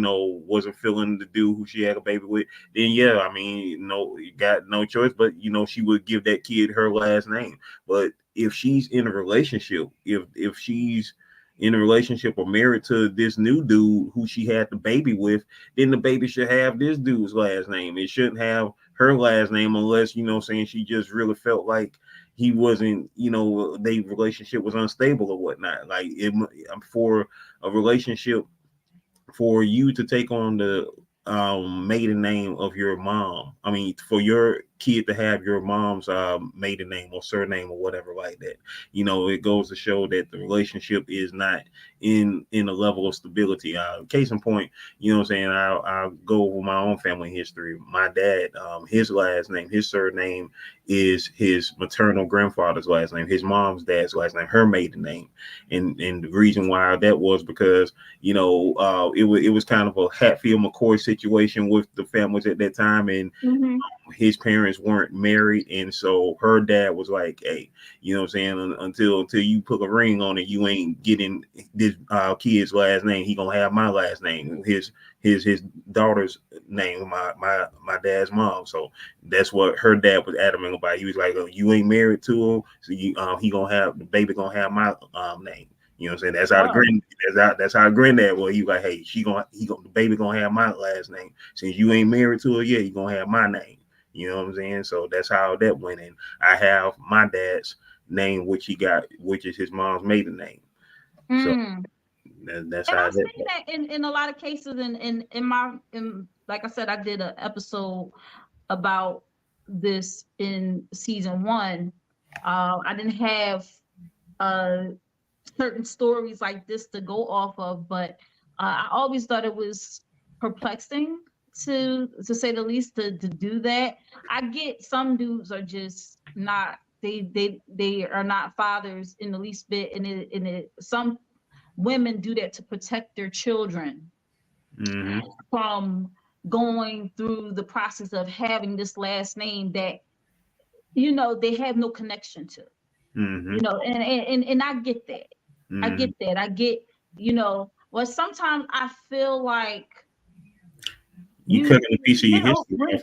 wasn't feeling the dude who she had a baby with, then yeah, I mean, no, you got no choice, but she would give that kid her last name. But if she's in a relationship, if she's in a relationship or married to this new dude who she had the baby with, then the baby should have this dude's last name. It shouldn't have her last name unless, saying she just really felt like he wasn't, their relationship was unstable or whatnot. Like for a relationship, for you to take on the maiden name of your mom. I mean, for your kid to have your mom's maiden name or surname or whatever like that. It goes to show that the relationship is not in a level of stability. Case in point, you know what I'm saying? I'll go over my own family history. My dad, his last name, his surname is his maternal grandfather's last name, his mom's dad's last name, her maiden name. And the reason why that was because it was kind of a Hatfield McCoy situation with the families at that time, and Hmm. his parents parents weren't married, and so her dad was like, "Hey, you know what I'm saying? Until you put a ring on it, you ain't getting this kid's last name. He gonna have my last name, his daughter's name, my dad's mom. So that's what her dad was adamant about. He was like, oh, you ain't married to him, so he gonna have the baby gonna have my name. You know what I'm saying? That's how that's how granddad was. He was like, hey, the baby gonna have my last name. Since you ain't married to her yet, you gonna have my name. You know what I'm saying? So that's how that went in. I have my dad's name, which is his mom's maiden name. So that's And how I've that seen that in a lot of cases. In like I said, I did an episode about this in season 1. I didn't have certain stories like this to go off of, but I always thought it was perplexing to say the least to do that. I get some dudes are just not they are not fathers in the least bit, and some women do that to protect their children from going through the process of having this last name that they have no connection to. And I get that. I get that. I get, well, sometimes I feel like you cutting a piece of your history when off.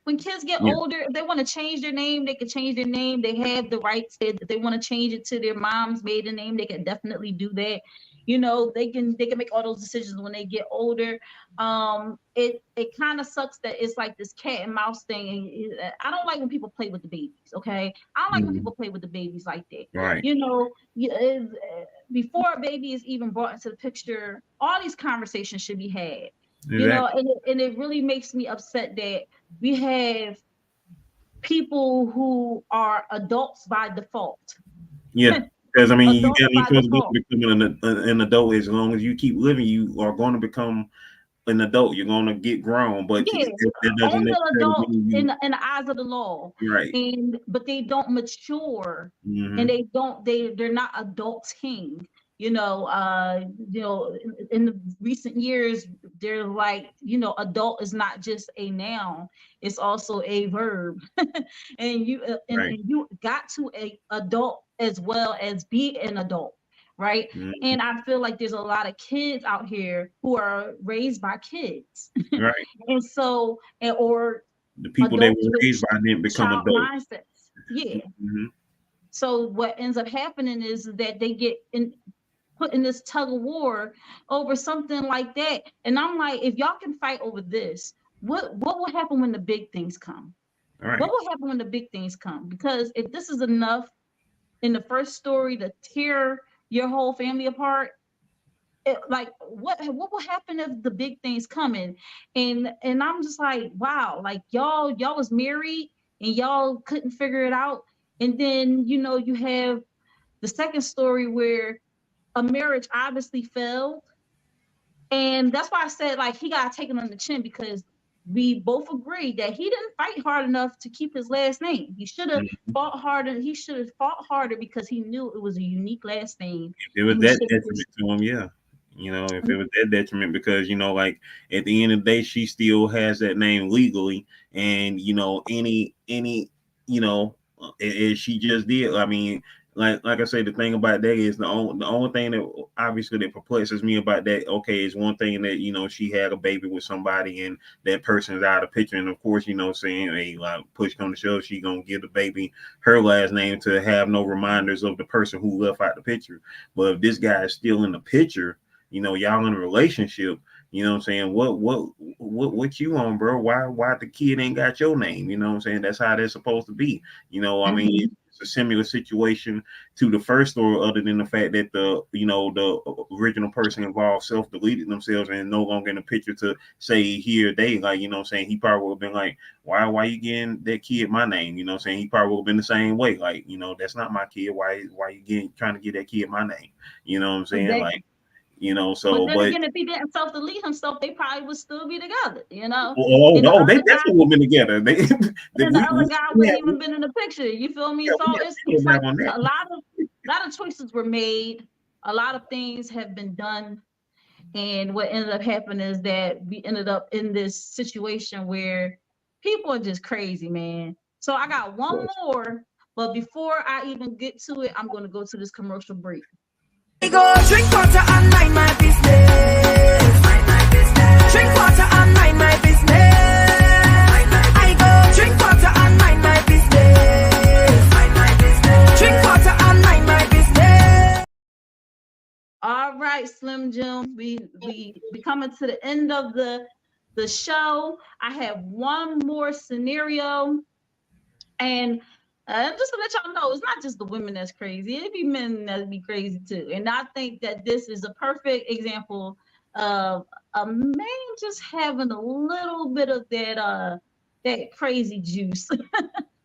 when kids get older, if they want to change their name, they can change their name. They have the rights. If they want to change it to their mom's maiden name, they can definitely do that. They can make all those decisions when they get older. It kind of sucks that it's like this cat and mouse thing. And I don't like when people play with the babies. Okay, I don't like when people play with the babies like that. Right. Before a baby is even brought into the picture, all these conversations should be had. Exactly. And it really makes me upset that we have people who are adults by default. Yeah, because I mean, Adults by supposed to default. be becoming an adult. As long as you keep living, you are going to become an adult. You're going to get grown, but Yeah, that doesn't only an necessarily adult mean in you the eyes of the law. right. But they don't mature, and they're not adulting. In the recent years, they're like, adult is not just a noun; it's also a verb, and you got to a adult as well as be an adult, right? And I feel like there's a lot of kids out here who are raised by kids, Right. and so or The people that adults were with raised by didn't become child adults. mindsets. Yeah. So what ends up happening is that they get put in this tug of war over something like that. And I'm like, if y'all can fight over this, what will happen when the big things come? Right. What will happen when the big things come? Because if this is enough in the first story to tear your whole family apart, what will happen if the big things coming? And I'm just like, wow, like y'all was married and y'all couldn't figure it out. And then you have the second story where a marriage obviously failed. And that's why I said, like, he got taken on the chin, because we both agreed that he didn't fight hard enough to keep his last name. He should have fought harder. He should have fought harder because he knew it was a unique last name. If it was And that detriment to him, yeah. If it was that detriment, because like at the end of the day, she still has that name legally, and as she just did. I mean, like I say, the thing about that is the only thing that obviously that perplexes me about that. Okay, is one thing that she had a baby with somebody and that person is out of the picture, and of course saying a like push come to shove, she gonna give the baby her last name to have no reminders of the person who left out the picture. But if this guy is still in the picture, y'all in a relationship. You know what I'm saying? What you on, bro? Why the kid ain't got your name? You know what I'm saying? That's how they're supposed to be. I mean, it's a similar situation to the first story, other than the fact that the original person involved self-deleted themselves and no longer in the picture to say here they like, what I'm saying? He probably would have been like, why you getting that kid my name? You know what I'm saying? He probably would have been the same way. Like, that's not my kid. Why you trying to get that kid my name? You know what I'm saying? Exactly. Like, so but then again, if he didn't self-delete himself, they probably would still be together, Oh and the no, other they guy, definitely would have been together. and the other guy wouldn't even been in the picture. You feel me? So it's like a lot of choices were made, a lot of things have been done, and what ended up happening is that we ended up in this situation where People are just crazy, man. So I got one more, but before I even get to it, I'm going to go to this commercial break. I go drink water and mind my business. Mind my business. Drink water and mind my business. I go drink water and mind my business. Mind my business. Drink water and mind my business. All right, Slim Jim, we coming to the end of the show. I have one more scenario, and just to let y'all know, it's not just the women that's crazy. It be men that be crazy too. And I think that this is a perfect example of a man just having a little bit of that crazy juice, a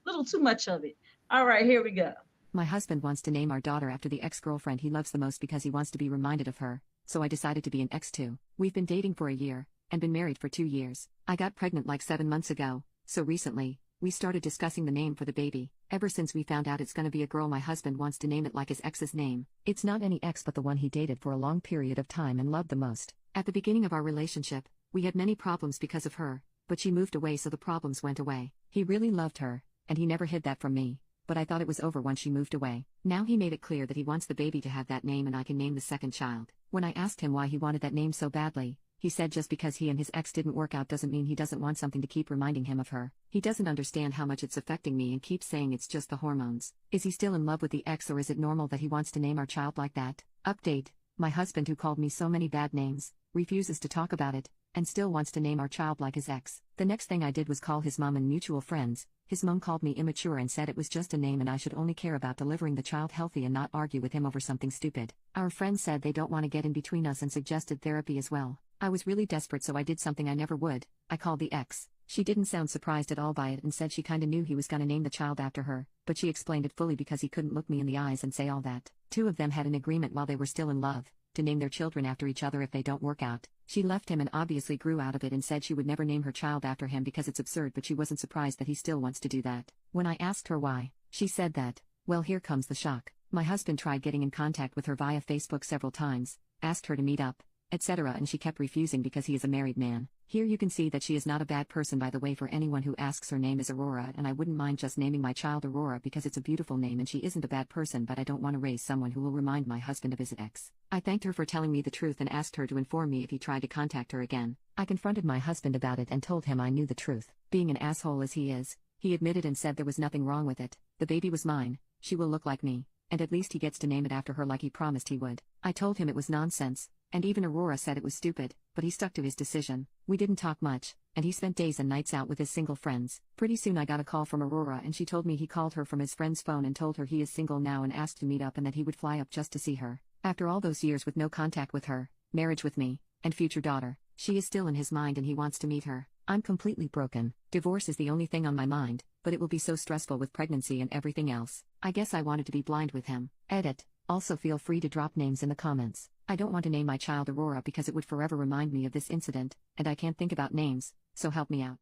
little too much of it. All right, here we go. My husband wants to name our daughter after the ex-girlfriend he loves the most because he wants to be reminded of her, so I decided to be an ex too. We've been dating for a year, and been married for 2 years. I got pregnant like 7 months ago, so recently, we started discussing the name for the baby. Ever since we found out it's gonna be a girl, my husband wants to name it like his ex's name. It's not any ex but the one he dated for a long period of time and loved the most. At the beginning of our relationship, we had many problems because of her, but she moved away so the problems went away. He really loved her, and he never hid that from me. But I thought it was over once she moved away. Now he made it clear that he wants the baby to have that name and I can name the second child. When I asked him why he wanted that name so badly, he said just because he and his ex didn't work out doesn't mean he doesn't want something to keep reminding him of her. He doesn't understand how much it's affecting me and keeps saying it's just the hormones. Is he still in love with the ex, or is it normal that he wants to name our child like that? Update: my husband, who called me so many bad names, refuses to talk about it, and still wants to name our child like his ex. The next thing I did was call his mom and mutual friends. His mom called me immature and said it was just a name and I should only care about delivering the child healthy and not argue with him over something stupid. Our friends said they don't want to get in between us and suggested therapy as well. I was really desperate, so I did something I never would. I called the ex. She didn't sound surprised at all by it and said she kinda knew he was gonna name the child after her, but she explained it fully because he couldn't look me in the eyes and say all that. 2 of them had an agreement while they were still in love to name their children after each other if they don't work out. She left him and obviously grew out of it and said she would never name her child after him because it's absurd, but she wasn't surprised that he still wants to do that. When I asked her why, she said that, well, here comes the shock. My husband tried getting in contact with her via Facebook several times, asked her to meet up, etc., and she kept refusing because he is a married man. Here you can see that she is not a bad person, by the way, for anyone who asks. Her name is Aurora, and I wouldn't mind just naming my child Aurora because it's a beautiful name and she isn't a bad person, but I don't want to raise someone who will remind my husband of his ex. I thanked her for telling me the truth and asked her to inform me if he tried to contact her again. I confronted my husband about it and told him I knew the truth. Being an asshole as he is, he admitted and said there was nothing wrong with it. The baby was mine, she will look like me, and at least he gets to name it after her like he promised he would. I told him it was nonsense, and even Aurora said it was stupid, but he stuck to his decision. We didn't talk much, and he spent days and nights out with his single friends. Pretty soon I got a call from Aurora and she told me he called her from his friend's phone and told her he is single now and asked to meet up and that he would fly up just to see her. After all those years with no contact with her, marriage with me, and future daughter, she is still in his mind and he wants to meet her. I'm completely broken. Divorce is the only thing on my mind, but it will be so stressful with pregnancy and everything else. I guess I wanted to be blind with him. Edit. Also feel free to drop names in the comments. I don't want to name my child Aurora because it would forever remind me of this incident, and I can't think about names, so help me out.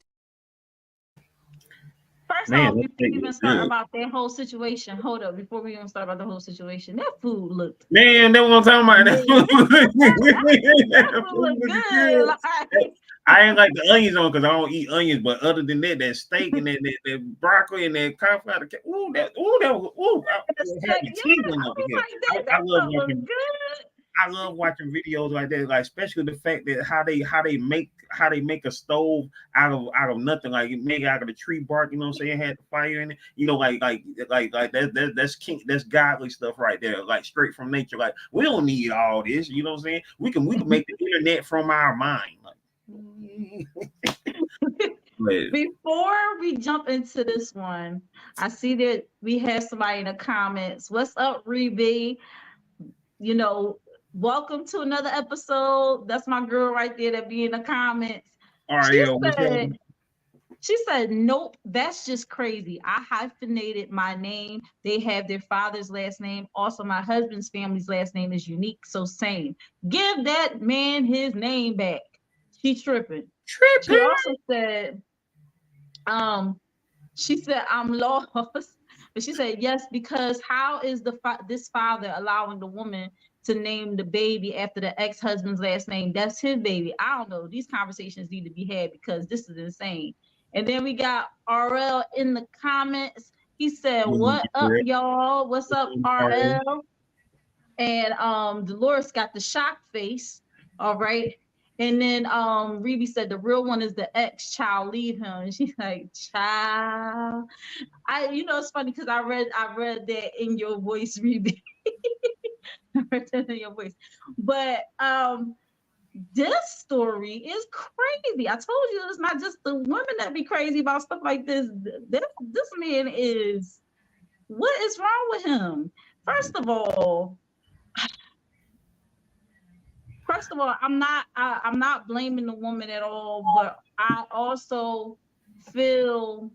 First off, before we even start about that whole situation, hold up, before we even start about the whole situation, that food looked... Man, that's what I'm talking about. That food looked good. Like... I ain't like the onions on because I don't eat onions, but other than that, that steak and that broccoli and that cauliflower, I love watching. I love watching videos like that, like especially the fact that how they make a stove out of nothing, like make it out of the tree bark. You know what I'm saying? Had the fire in it. You know, like that's godly stuff right there, like straight from nature. Like we don't need all this. You know what I'm saying? We can make the internet from our mind. Like, before we jump into this one, I see that we have somebody in the comments. What's up, Rebe? You know, welcome to another episode. That's my girl right there that be in the comments. She said, nope, that's just crazy. I hyphenated my name. They have their father's last name. Also, my husband's family's last name is unique, so same. Give that man his name back. She tripping. She also said, I'm lost. But she said, yes, because how is this father allowing the woman to name the baby after the ex-husband's last name? That's his baby. I don't know. These conversations need to be had because this is insane. And then we got RL in the comments. He said, "What up, y'all? What's up, RL?" And Dolores got the shock face. All right. And then Reby said the real one is the ex child, leave him. And she's like, child. It's funny because I read that in your voice, Reby. I read that in your voice. But this story is crazy. I told you it's not just the women that be crazy about stuff like this. This man is, what is wrong with him? First of all, I'm not blaming the woman at all, but I also feel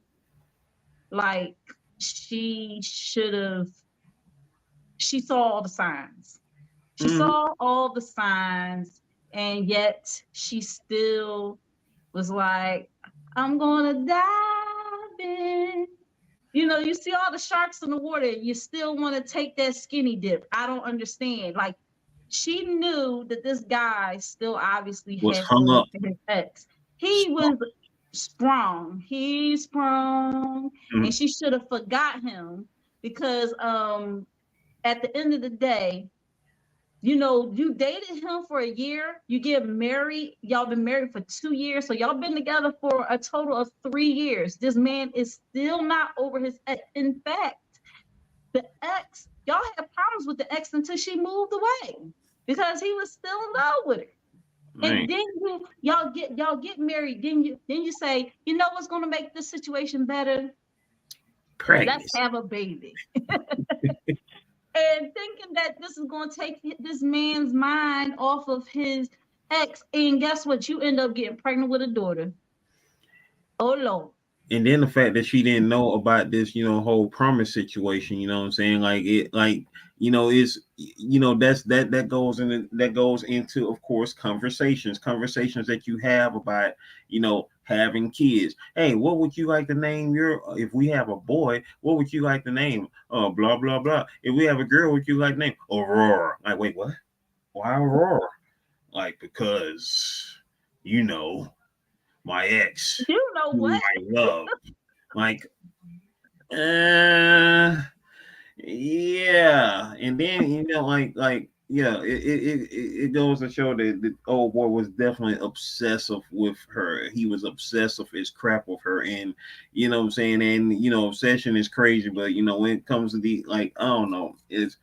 like she saw all the signs. She saw all the signs, and yet she still was like, I'm gonna dive in. You see all the sharks in the water, you still want to take that skinny dip. I don't understand. Like, she knew that this guy still obviously Was had hung up. his ex. He was sprung. He sprung, and she should have forgot him because at the end of the day, you dated him for a year, you get married, y'all been married for 2 years, so y'all been together for a total of 3 years. This man is still not over his ex. In fact, the ex, y'all had problems with the ex until she moved away because he was still in love with her. Right. And then y'all get married. Then you say, you know what's going to make this situation better? Practice. Let's have a baby. And thinking that this is going to take this man's mind off of his ex. And guess what? You end up getting pregnant with a daughter. Oh, Lord. And then the fact that she didn't know about this, whole promise situation, you know what I'm saying? That goes into, of course, conversations that you have about, having kids. Hey, what would you like to name if we have a boy, what would you like to name? Oh, blah, blah, blah. If we have a girl, what would you like to name? Aurora. Like, wait, what? Why Aurora? Like, because, my ex, you know what? I love, like, yeah. And then yeah, it goes to show that the old boy was definitely obsessive with her. He was obsessive as crap with her, and you know what I'm saying. And obsession is crazy, but when it comes to the, like, I don't know, it's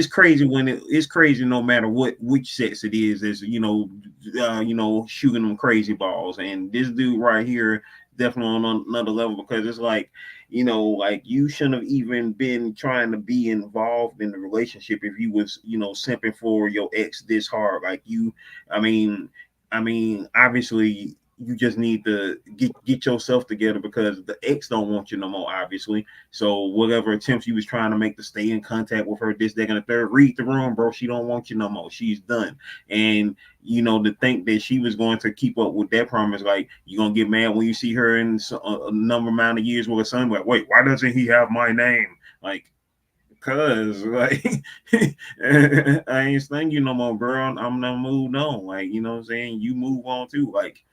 crazy it's crazy no matter which sex it is. Is shooting them crazy balls, and this dude right here definitely on another level, because it's like, like, you shouldn't have even been trying to be involved in the relationship if you was simping for your ex this hard. Like, obviously you just need to get yourself together, because the ex don't want you no more, obviously. So whatever attempts you was trying to make to stay in contact with her, this, that, and the third, read the room, bro. She don't want you no more. She's done. And to think that she was going to keep up with that promise, like, you're gonna get mad when you see her in a number amount of years with her son, like, wait, why doesn't he have my name? Like, cause, like, I ain't sting you no more, girl. I'm not moved on. Like, you know what I'm saying? You move on too. Like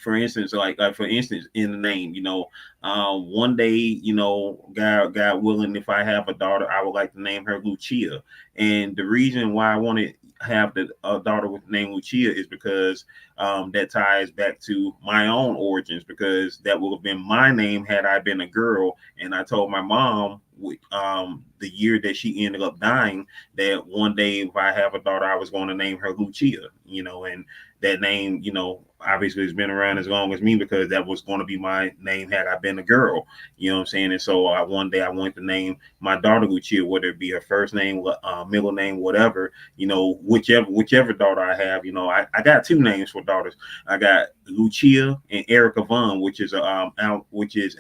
for instance, in the name, one day, God willing, if I have a daughter, I would like to name her LaShia. And the reason why I want to have the daughter with the name LaShia is because that ties back to my own origins, because that would have been my name had I been a girl. And I told my mom, the year that she ended up dying, that one day if I have a daughter, I was going to name her LaShia, and that name, obviously has been around as long as me, because that was going to be my name had I been a girl, you know what I'm saying? And so one day I wanted to name my daughter LaShia, whether it be her first name, middle name, whatever, whichever daughter I have. I got 2 names for daughters. I got LaShia and Erica Vaughn, which is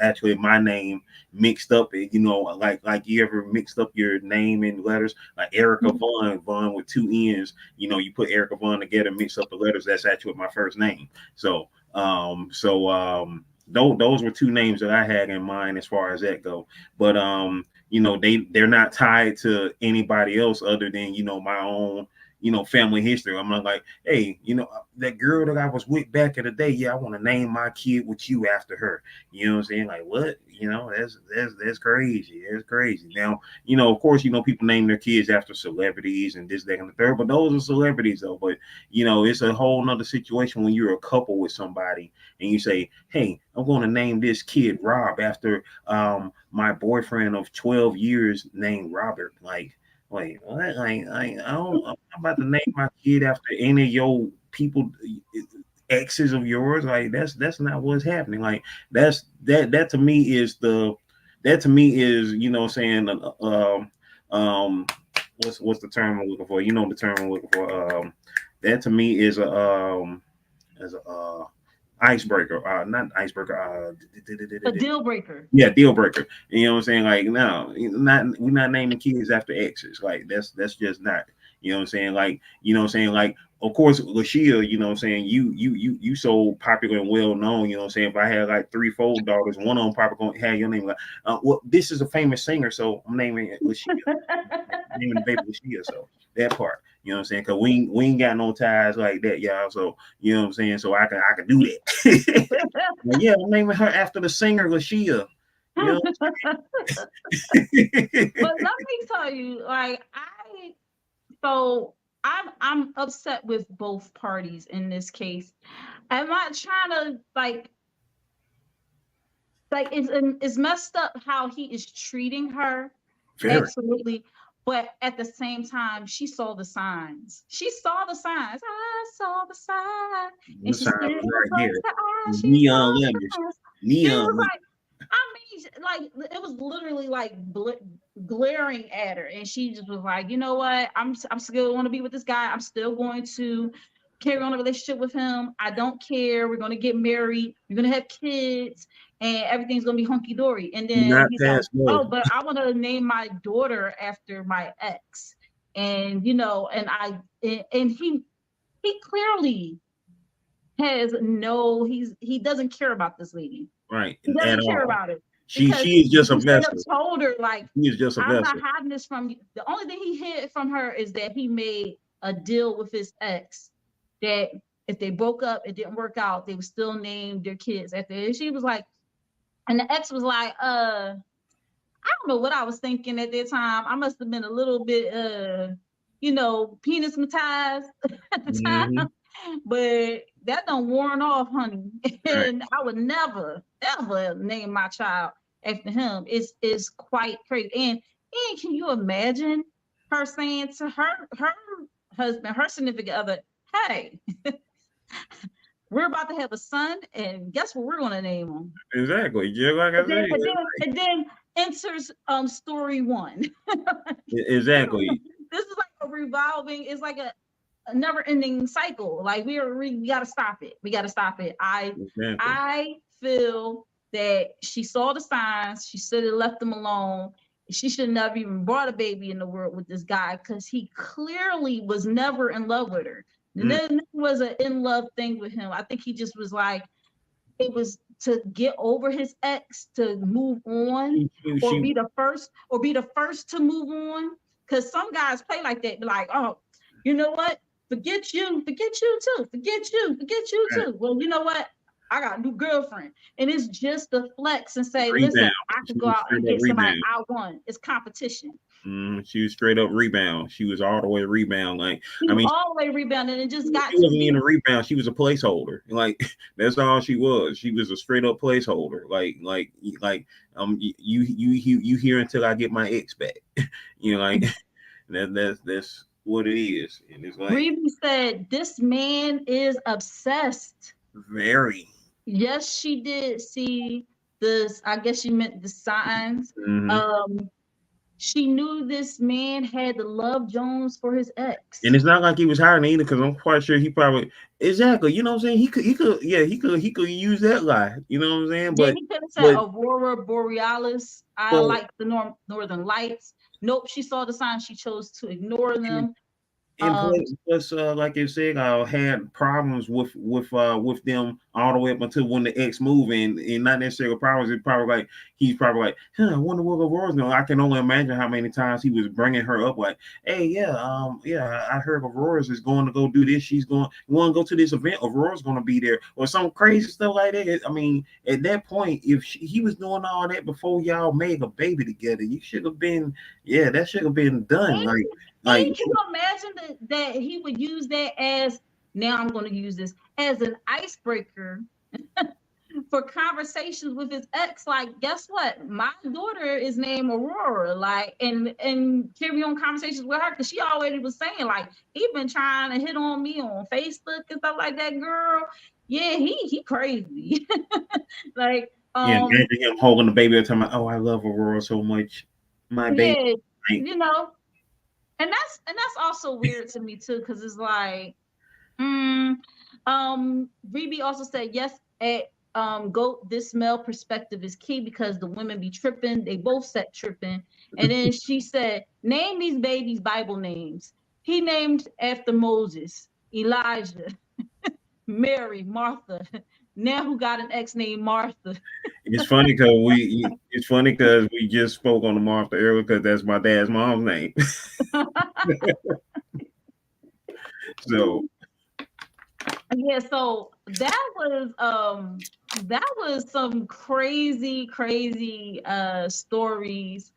actually my name mixed up, like you ever mixed up your name in letters, like Erica Vaughn with 2 N's, you put Erica Vaughn together, mix up the letters, that's actually my first name. So those were 2 names that I had in mind as far as that go. But they're not tied to anybody else other than my own family history. I'm not like, hey, that girl that I was with back in the day, yeah, I want to name my kid with you after her. You know what I'm saying? Like, what? That's crazy. That's crazy. Now, of course, people name their kids after celebrities and this, that, and the third, but those are celebrities though. But it's a whole nother situation when you're a couple with somebody and you say, hey, I'm going to name this kid Rob after my boyfriend of 12 years named Robert. Like, wait, what? Like, I'm about to name my kid after any of your people, exes of yours. Like, that's not what's happening. Like, that to me is saying, what's the term I'm looking for? The term I'm looking for. That to me is a icebreaker, not icebreaker, A deal breaker. yeah, deal breaker. You know what I'm saying? Like, no, we're not naming kids after exes. Like, that's just not. You know what I'm saying? Like, like, of course, LaShia, you know what I'm saying? You so popular and well known, you know what I'm saying? If I had like 3, 4 daughters, one of them probably gonna have your name. Like, well, this is a famous singer, so I'm naming it LaShia. Naming the baby LaShia, so that part. You know what I'm saying? Because we ain't got no ties like that, y'all. So you know what I'm saying? So I can do that. Well, yeah, I'm naming her after the singer LaShia. You know? But let me tell you, like I'm upset with both parties in this case. I'm not trying to like it's messed up how he is treating her. Very. Absolutely. But at the same time, she saw the signs. She saw the signs. I saw the sign. The And she sign said, was right there. she saw Neon the lemons. signs. She Neon was lemons. like, I mean, like it was literally like glaring at her, and she just was like, you know what? I'm still want to be with this guy. I'm still going to carry on a relationship with him. I don't care. We're going to get married. We're going to have kids, and everything's going to be hunky dory. And then Not he's like, past go. oh, but I want to name my daughter after my ex, and and he clearly has he doesn't care about this lady. Right. He At doesn't care all. about it She because is just a he straight up vessel. told her, like, She is just a I'm not vessel. hiding this from you. The only thing he hid from her is that he made a deal with his ex that if they broke up, it didn't work out, they would still name their kids after it. And she was like, and the ex was like, I don't know what I was thinking at that time. I must have been a little bit penismatized at the time. Mm-hmm. But that done worn off, honey. Right. And I would never, ever name my child after him. It's quite crazy. And can you imagine her saying to her husband, her significant other, hey, we're about to have a son, and guess what we're gonna name him? Exactly. Just like I And then said. and then, and then enters story one. Exactly. This is like a revolving, it's like a never-ending cycle. Like we gotta stop it. We gotta stop it. Exactly. I feel that she saw the signs. She should have left them alone. She should never even brought a baby in the world with this guy because he clearly was never in love with her. Then was an in love thing with him. I think he just was like, it was to get over his ex, to move on, or be the first to move on. Because some guys play like that, be like, oh, you know what? Forget you too. Forget you too. Well, you know what? I got a new girlfriend. And it's just a flex and say, listen, Rebound. I She can go was out straight and up get somebody rebound. I want. It's competition. She was straight up rebound. She was all the way rebound. Like, She I was mean, all the way rebounding and just got she too wasn't even deep. a rebound. She was a placeholder. Like, that's all she was. She was a straight up placeholder. Like you here until I get my ex back. Like that's what it is. And it's like Reeve said, this man is obsessed. very. Yes, she did see this. I guess she meant the signs. Mm-hmm. She knew this man had the love Jones for his ex. And it's not like he was hiding either, because I'm quite sure he probably exactly. You know what I'm saying? He could he could use that lie. You know what I'm saying? Yeah, But he could have said but Aurora Borealis. I but like the northern lights. Nope, she saw the signs. She chose to ignore them. And plus, like you said, I had problems with them all the way up until when the ex moved, and not necessarily problems. It's probably like he's probably like, huh, I wonder what Aurora's going. I can only imagine how many times he was bringing her up, like, hey, yeah, I heard Aurora's is going to go do this. She's going to go to this event. Aurora's going to be there, or some crazy stuff like that. I mean, at that point, if he was doing all that before y'all made a baby together, you should have been, yeah, that should have been done. And can you imagine that he would use that as, now I'm going to use this as an icebreaker for conversations with his ex? Like, guess what? My daughter is named Aurora. Like, and carry on conversations with her, because she already was saying, like, he been trying to hit on me on Facebook and stuff like that, girl. Yeah, he crazy. Like, yeah, imagine him holding the baby and talking about, oh, I love Aurora so much. My baby. yeah, Like, you know, and that's also weird to me too, because it's like, Rebe also said yes, at go, this male perspective is key because the women be tripping. They both said tripping. And then she said, name these babies Bible names. He named after Moses, Elijah, Mary, Martha. Now who got an ex named Martha? it's funny because we just spoke on the Martha earlier because that's my dad's mom's name. So Yeah, so that was some crazy, crazy stories.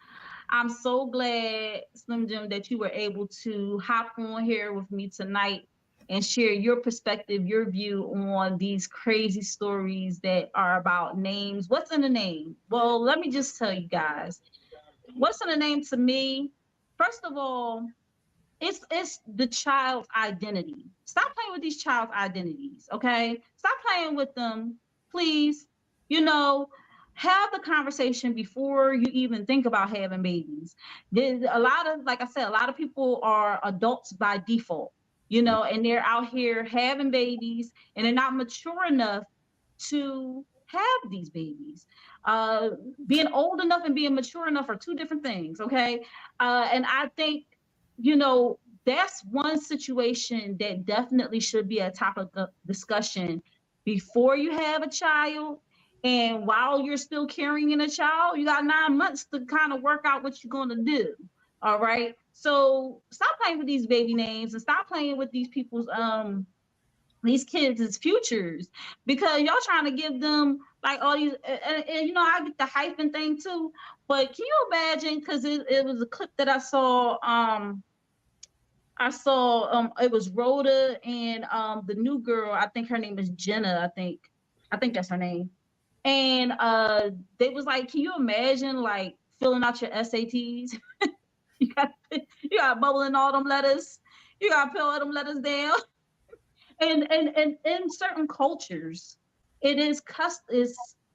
I'm so glad, Slim Jim, that you were able to hop on here with me tonight and share your perspective, your view on these crazy stories that are about names. What's in a name? Well, let me just tell you guys. What's in a name to me? First of all, it's the child's identity. Stop playing with these child's identities, okay? Stop playing with them, please. You know, have the conversation before you even think about having babies. There's a lot of, like I said, a lot of people are adults by default, and they're out here having babies and they're not mature enough to have these babies. Being old enough and being mature enough are two different things, okay? And I think, that's one situation that definitely should be a topic of discussion before you have a child. And while you're still carrying a child, you got 9 months to kind of work out what you're going to do. All right. So stop playing with these baby names and stop playing with these people's these kids' futures, because y'all trying to give them like all these and I get the hyphen thing too, but can you imagine, because it was a clip that I saw it was Rhoda and the new girl, I think her name is Jenna, I think that's her name. And they was like, can you imagine like filling out your SATs? you got bubbling all them letters, you got to fill all them letters down. And in certain cultures, it is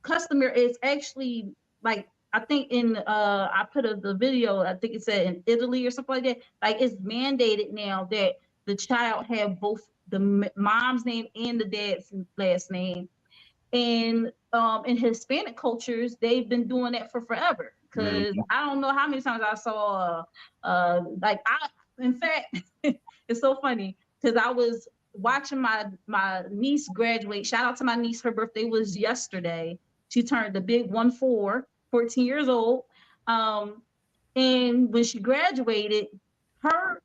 customary. It's actually like, I think in I put the video, I think it said in Italy or something like that. Like, it's mandated now that the child have both the mom's name and the dad's last name. And in Hispanic cultures, they've been doing that for forever. Because I don't know how many times I saw in fact, it's so funny because I was watching my niece graduate. Shout out to my niece. Her birthday was yesterday. She turned the big 14 years old. And when she graduated, her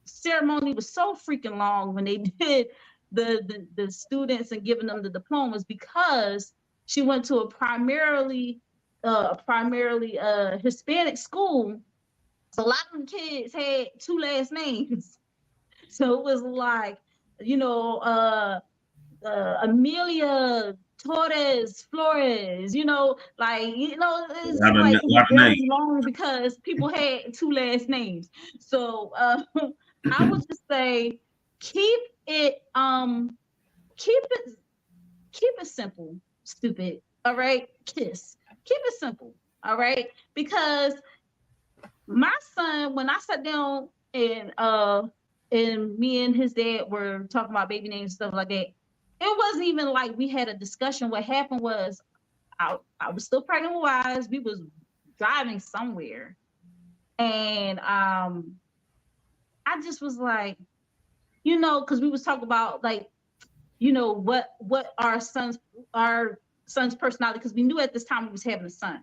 ceremony was so freaking long when they did the students and giving them the diplomas, because she went to a primarily Hispanic school. So a lot of the kids had two last names. So it was like, Amelia Torres Flores, it's like it was very long because people had two last names. So I would just say keep it simple, stupid. All right, kiss. Keep it simple. All right, because my son, when I sat down and me and his dad were talking about baby names and stuff like that, it wasn't even like we had a discussion. What happened was I was still pregnant with Wise. We was driving somewhere, and I just was like, you know, because we was talking about like, you know, what our son's personality, because we knew at this time we was having a son.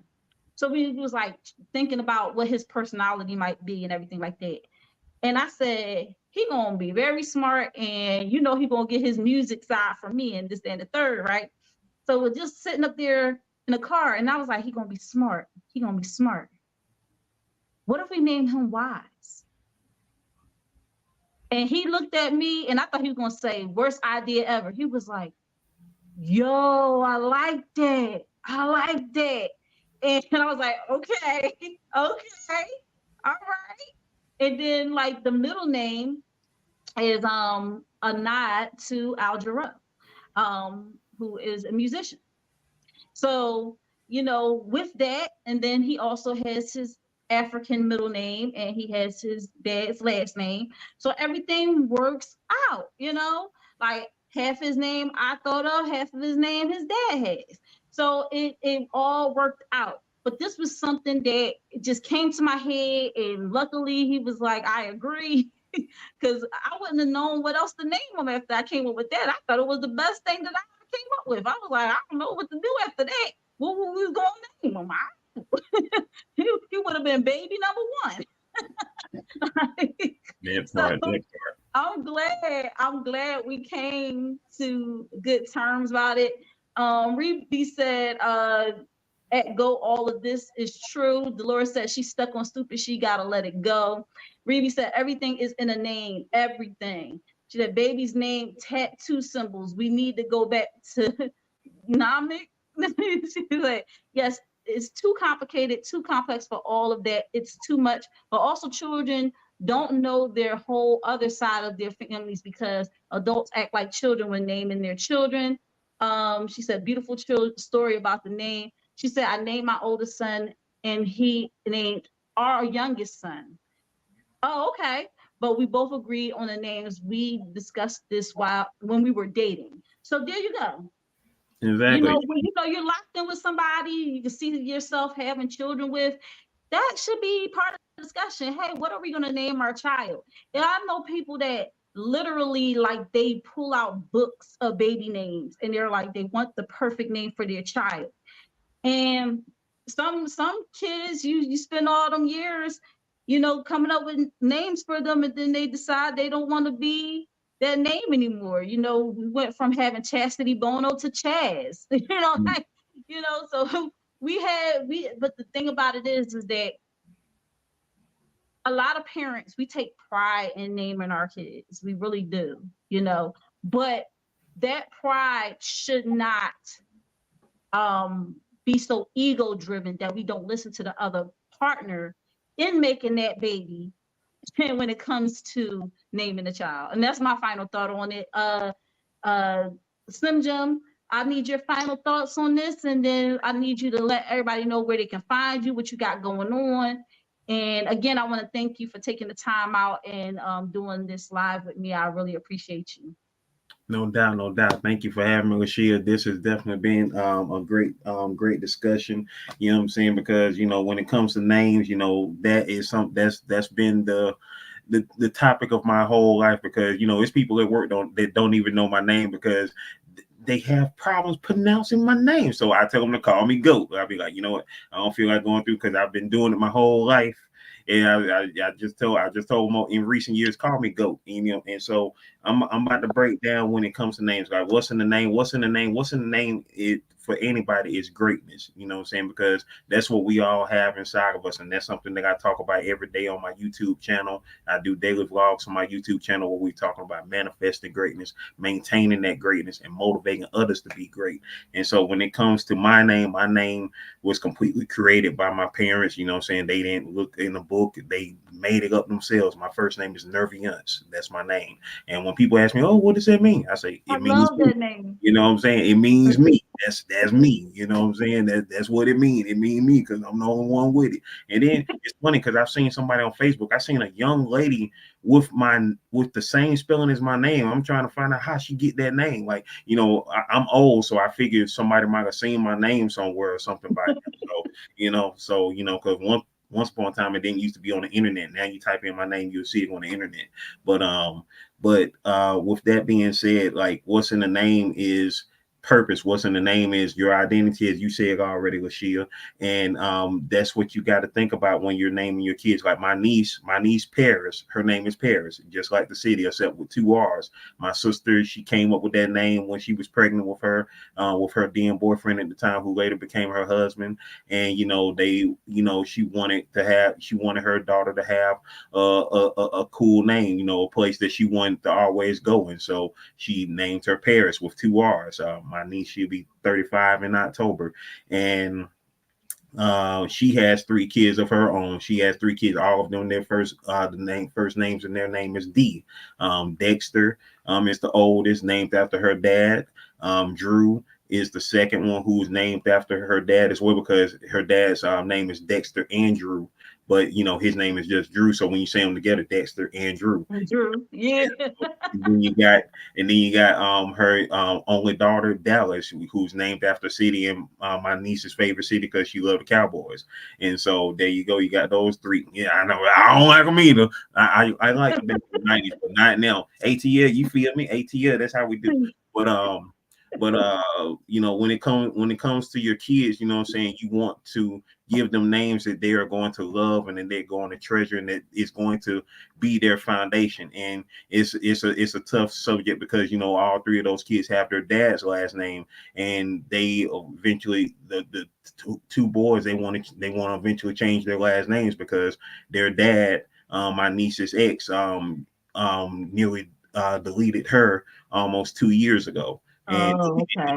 So we was like thinking about what his personality might be and everything like that. And I said, he gonna be very smart, and you know he gonna get his music side from me and this, that, and the third, right? So we're just sitting up there in the car, and I was like, he gonna be smart. He gonna be smart. What if we name him Wise? And he looked at me, and I thought he was gonna say, worst idea ever. He was like, yo, I like that. I like that. And I was like, okay, okay, all right. And then like the middle name is a nod to Al Jarreau, who is a musician. So, you know, with that, and then he also has his African middle name and he has his dad's last name. So everything works out, you know, like half his name I thought of, half of his name his dad has. So it all worked out. But this was something that just came to my head, and luckily he was like, I agree. Because I wouldn't have known what else to name him after I came up with that. I thought it was the best thing that I came up with. I was like, I don't know what to do after that. What were we going to name him? He would have been baby number one. That So part, that part. I'm glad we came to good terms about it. Reeby said, at go, all of this is true. Dolores said she's stuck on stupid, she gotta let it go. Reeby said everything is in a name, everything. She said baby's name, tattoo symbols. We need to go back to Namek. She's like, yes, it's too complicated, too complex for all of that. It's too much. But also children don't know their whole other side of their families, because adults act like children when naming their children. She said, beautiful story about the name. She said, I named my oldest son and he named our youngest son. Oh, okay. But we both agreed on the names. We discussed this when we were dating. So there you go. You Exactly. know, when you know you're locked in with somebody, you can see yourself having children with, that should be part of the discussion. Hey, what are we going to name our child? And I know people that literally like they pull out books of baby names and they're like, they want the perfect name for their child. And some kids, you spend all them years, you know, coming up with names for them, and then they decide they don't want to be that name anymore. You know, we went from having Chastity Bono to Chaz. You know, Mm. like, you know, so but the thing about it is that a lot of parents, we take pride in naming our kids. We really do, you know, but that pride should not be so ego driven that we don't listen to the other partner in making that baby when it comes to naming a child. And that's my final thought on it. Slim Jim, I need your final thoughts on this, and then I need you to let everybody know where they can find you, what you got going on. And again, I want to thank you for taking the time out and doing this live with me. I really appreciate you. No doubt, no doubt. Thank you for having me, LaShia. This has definitely been a great discussion. You know what I'm saying? Because you know, when it comes to names, you know, that is something that's been the topic of my whole life. Because you know, it's people at work that don't even know my name because they have problems pronouncing my name. So I tell them to call me Goat. I'll be like, you know what? I don't feel like going through because I've been doing it my whole life. And I just told them in recent years, call me Goat. You know, and so I'm about to break down when it comes to names. Like what's in the name? What's in the name? What's in the name? It for anybody is greatness. You know what I'm saying? Because that's what we all have inside of us, and that's something that I talk about every day on my YouTube channel. I do daily vlogs on my YouTube channel where we talking about manifesting greatness, maintaining that greatness, and motivating others to be great. And so when it comes to my name was completely created by my parents. You know what I'm saying? They didn't look in the book. They made it up themselves. My first name is Nerviance. That's my name. And when people ask me, oh, what does that mean? I say, I it means love me. that name. You know what I'm saying? It means me. That's me. You know what I'm saying? That's what it means. It means me because I'm the only one with it. And then it's funny because I've seen somebody on Facebook. I seen a young lady with the same spelling as my name. I'm trying to find out how she get that name. Like, you know, I'm old, so I figured somebody might have seen my name somewhere or something by now. So because once upon a time it didn't used to be on the internet. Now you type in my name, you'll see it on the internet. But But with that being said, like what's in the name is purpose. What's in the name is your identity, as you said already, LaShia. And that's what you got to think about when you're naming your kids. Like my niece Paris, her name is Paris, just like the city, except with two R's. My sister, she came up with that name when she was pregnant with her then boyfriend at the time, who later became her husband. And she wanted her daughter to have a cool name, a place that she wanted to always go. And so she named her Paris with two R's. My niece, she'll be 35 in October. And she has three kids of her own. She has three kids, all of them. Their first names, and their name is D. Dexter is the oldest, named after her dad. Drew is the second one, who's named after her dad as well, because her dad's name is Dexter Andrew, but his name is just Drew. So when you say them together, Dexter and Drew. Drew, yeah. And then you got her only daughter Dallas, who's named after a city in my niece's favorite city because she loved the Cowboys. And so there you go. You got those three. Yeah, I know. I don't like them either. I like them back in the 90s, but not now. ATL, you feel me? ATL, that's how we do. But when it comes to your kids, what I'm saying, you want to give them names that they are going to love and that they're going to treasure, and that is going to be their foundation. And it's a tough subject because all three of those kids have their dad's last name, and they eventually, the two boys, they want to eventually change their last names because their dad, my niece's ex, nearly deleted her almost 2 years ago. And Okay.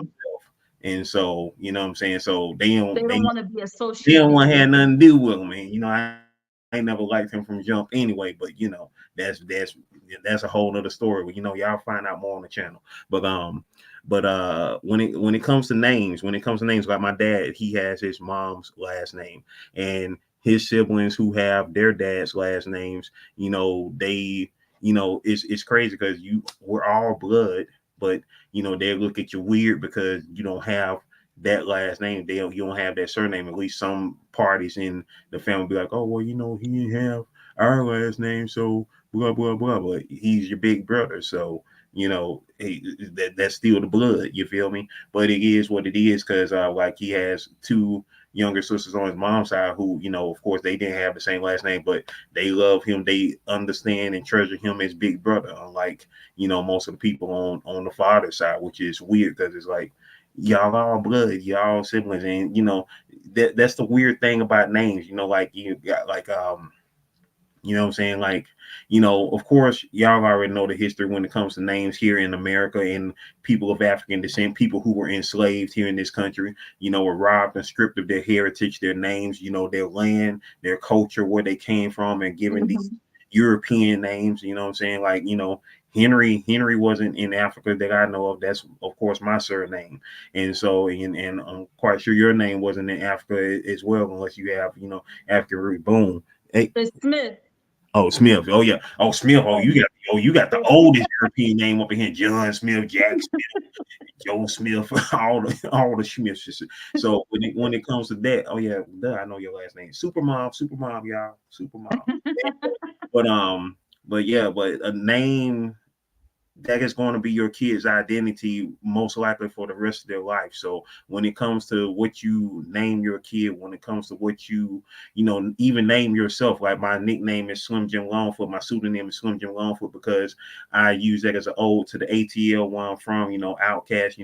and so what I'm saying, so they They don't don't want to be they associated don't want to with have it. nothing to do with him. And I ain't never liked him from jump anyway. But that's a whole other story. But y'all find out more on the channel. But when it comes to names, like my dad, he has his mom's last name, and his siblings who have their dad's last names, they it's crazy because we're all blood, but they look at you weird because you don't have that last name. You don't have that surname. At least some parties in the family be like, oh well, he didn't have our last name, so blah blah blah. But he's your big brother, so that's still the blood. You feel me? But it is what it is because like he has two younger sisters on his mom's side who, of course, they didn't have the same last name, but they love him. They understand and treasure him as big brother, unlike most of the people on the father's side, which is weird because it's like y'all all blood, y'all siblings, and that's the weird thing about names. Like you got like what I'm saying? Like, of course, y'all already know the history when it comes to names here in America, and people of African descent, people who were enslaved here in this country, were robbed and stripped of their heritage, their names, their land, their culture, where they came from, and given these European names, what I'm saying? Like, Henry wasn't in Africa that I know of. That's of course my surname. And so, and I'm quite sure your name wasn't in Africa as well, unless you have, African root. Boom. Hey, The Smith. oh, Smith. Oh yeah. Oh, Smith. You got the oldest European name up in here. John Smith, Jack Smith, Joe Smith, all the Smiths. So when it comes to that, oh yeah, I know your last name. Supermom, y'all. Supermom. But a name that is going to be your kid's identity most likely for the rest of their life. So when it comes to what you name your kid, when it comes to what even name yourself, like my nickname is Slim Jim Longfoot, my pseudonym is Slim Jim Longfoot because I use that as an ode to the ATL where I'm from, Outcast,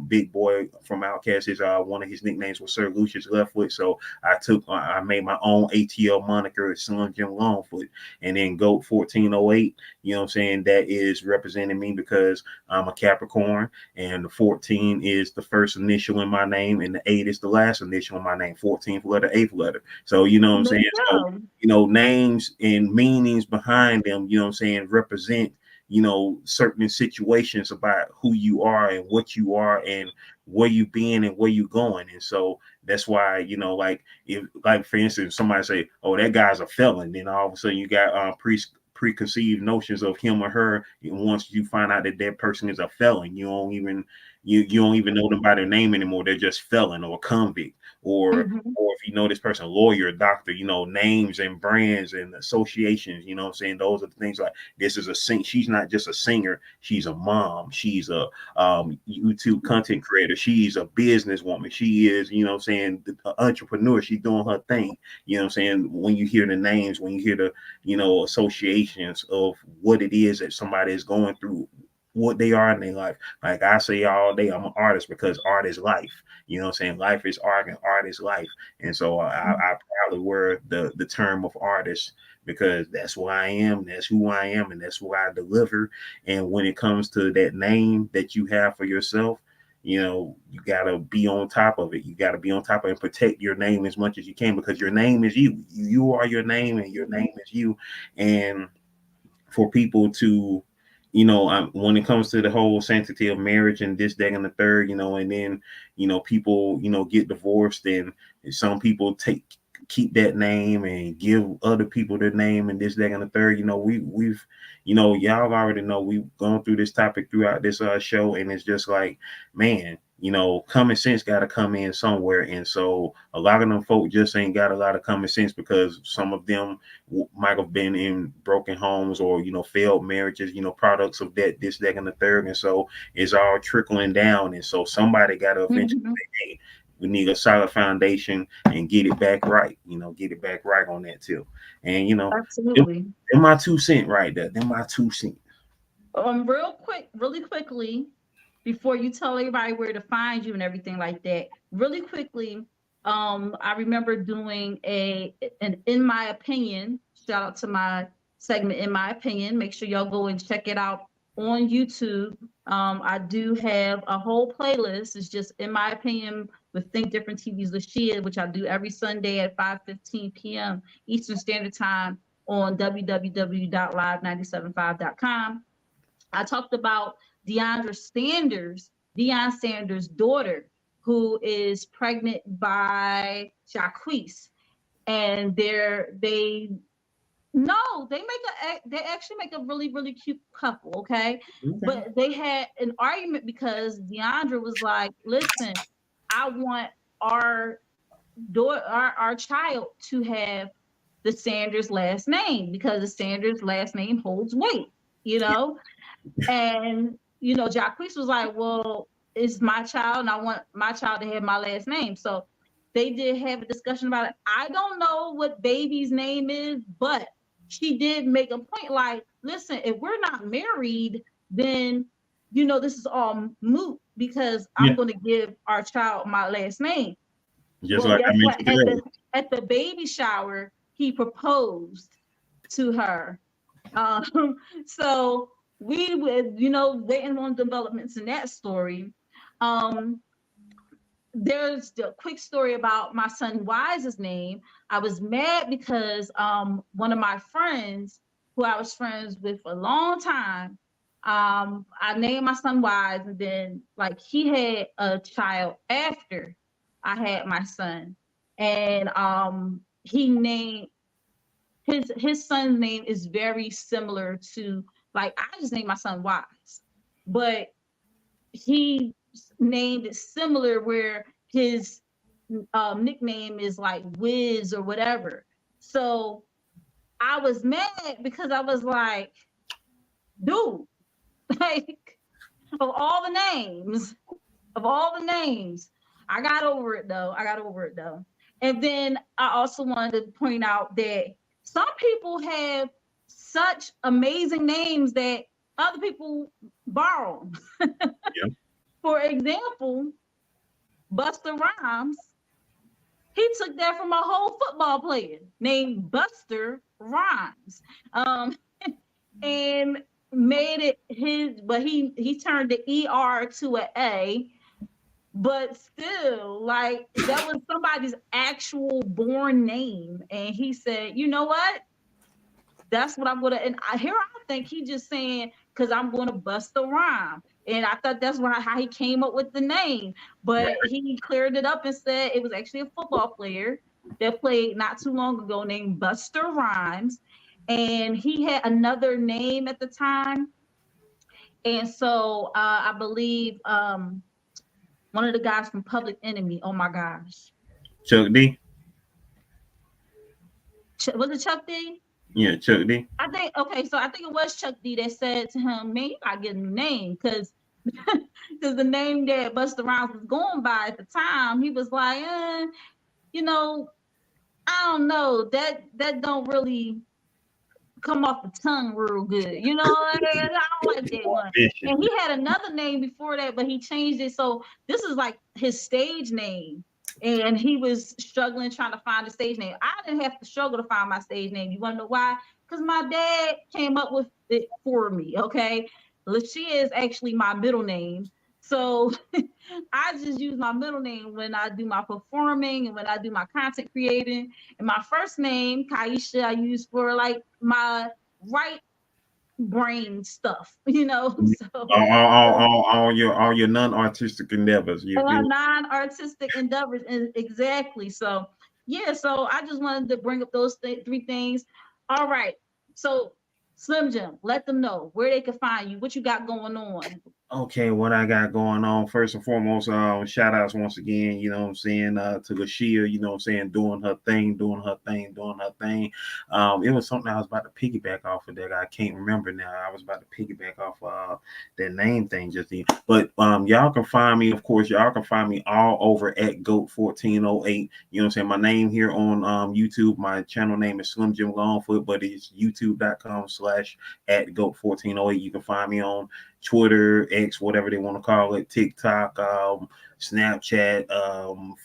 Big Boy from Outcast is one of his nicknames was Sir Lucius Leftfoot. So I made my own ATL moniker, Slim Jim Longfoot, and then GOAT 1408. What I'm saying? That is representing me because I'm a Capricorn, and the 14 is the first initial in my name, and the 8 is the last initial in my name. 14th letter, 8th letter. So what I'm saying? So, names and meanings behind them, what I'm saying, represent certain situations about who you are and what you are and where you've been and where you're going. And so that's why, like if, like for instance, somebody say, oh, that guy's a felon, then all of a sudden you got preconceived notions of him or her. And once you find out that person is a felon, you don't even you don't even know them by their name anymore. They're just felon or convict, or if you know this person, lawyer, doctor, names and brands and associations, what I'm saying? Those are the things like this is she's not just a singer, she's a mom, she's a YouTube content creator, she's a businesswoman, she is, what I'm saying, the entrepreneur, she's doing her thing. You know what I'm saying? When you hear the names, when you hear the, associations of what it is that somebody is going through, what they are in their life. Like I say all day, I'm an artist because art is life. You know what I'm saying? Life is art and art is life. And so I proudly wear the term of artist because that's who I am, that's who I am, and that's what I deliver. And when it comes to that name that you have for yourself, you gotta be on top of it. You gotta be on top of it and protect your name as much as you can because your name is you. You are your name and your name is you. And for people to, when it comes to the whole sanctity of marriage and this, that, and the third, and then, people, get divorced and some people keep that name and give other people their name and this, that, and the third. We've y'all already know we've gone through this topic throughout this show, and it's just like, man, common sense got to come in somewhere. And so a lot of them folk just ain't got a lot of common sense because some of them might have been in broken homes or, failed marriages, products of that, this, that, and the third. And so it's all trickling down. And so somebody got to eventually say, hey, we need a solid foundation and get it back right, get it back right on that too. And, absolutely. They're my 2 cents right there. They're my 2 cents. Really quickly, before you tell everybody where to find you and everything like that, really quickly, I remember doing an In My Opinion, shout out to my segment In My Opinion. Make sure y'all go and check it out on YouTube. I do have a whole playlist. It's just In My Opinion with Think Different TV's LaShia, which I do every Sunday at 5:15 p.m. Eastern Standard Time on www.live975.com. I talked about Deion Sanders' daughter, who is pregnant by Jacquees, and they actually make a really, really cute couple, okay? But they had an argument because Deandra was like, listen, I want our daughter, our child to have the Sanders last name because the Sanders last name holds weight, and Jacquees was like, well, it's my child and I want my child to have my last name. So they did have a discussion about it. I don't know what baby's name is, but she did make a point like, listen, if we're not married, then this is all moot because I'm going to give our child my last name. Just like I mentioned at the baby shower, he proposed to her. So we would, waiting on developments in that story. There's the quick story about my son Wise's name. I was mad because one of my friends, who I was friends with for a long time, I named my son Wise, and then like he had a child after I had my son, and he named his son's name is very similar to, like, I just named my son Wise, but he named it similar where his nickname is like Wiz or whatever. So I was mad because I was like, dude, like of all the names, I got over it though. And then I also wanted to point out that some people have such amazing names that other people borrow. Yeah. For example, Buster Rhymes, he took that from a whole football player named Buster Rhymes, and made it his. But he turned the ER to an A. But still, like, that was somebody's actual born name, and he said, "You know what? That's what I'm gonna." And I think he just saying because I'm gonna bust the rhyme, and I thought that's how he came up with the name. But he cleared it up and said it was actually a football player that played not too long ago named Buster Rhymes, and he had another name at the time, and so I believe One of the guys from Public Enemy. Oh my gosh. Chuck D. Was it Chuck D? Yeah, Chuck D. I think okay, so I think it was Chuck D that said to him, "Man, you gotta get a new name," because the name that Busta Rhymes was going by at the time, he was like, you know, I don't know, that don't really come off the tongue real good. You know, I don't like that one. And he had another name before that, but he changed it. So this is like his stage name. And he was struggling trying to find a stage name. I didn't have to struggle to find my stage name. You want to know why? Because my dad came up with it for me. Okay. LaShia is actually my middle name. So I just use my middle name when I do my performing and when I do my content creating. And my first name, Kaisha, I use for like my right brain stuff, you know. So All your non-artistic endeavors. non-artistic endeavors, exactly. So yeah, so I just wanted to bring up those three things. All right, so Slim Jim, let them know where they can find you, what you got going on. Okay, what I got going on, first and foremost, shout outs once again, you know what I'm saying, to LaShia, you know what I'm saying, doing her thing, doing her thing, doing her thing. It was something I was about to piggyback off of that I can't remember now. I was about to piggyback off that name thing just then. But y'all can find me, of course, y'all can find me all over at GOAT1408. You know what I'm saying? My name here on YouTube, my channel name is Slim Jim Longfoot, but it's youtube.com/at GOAT1408. You can find me on Twitter, X, whatever they want to call it, TikTok, Snapchat,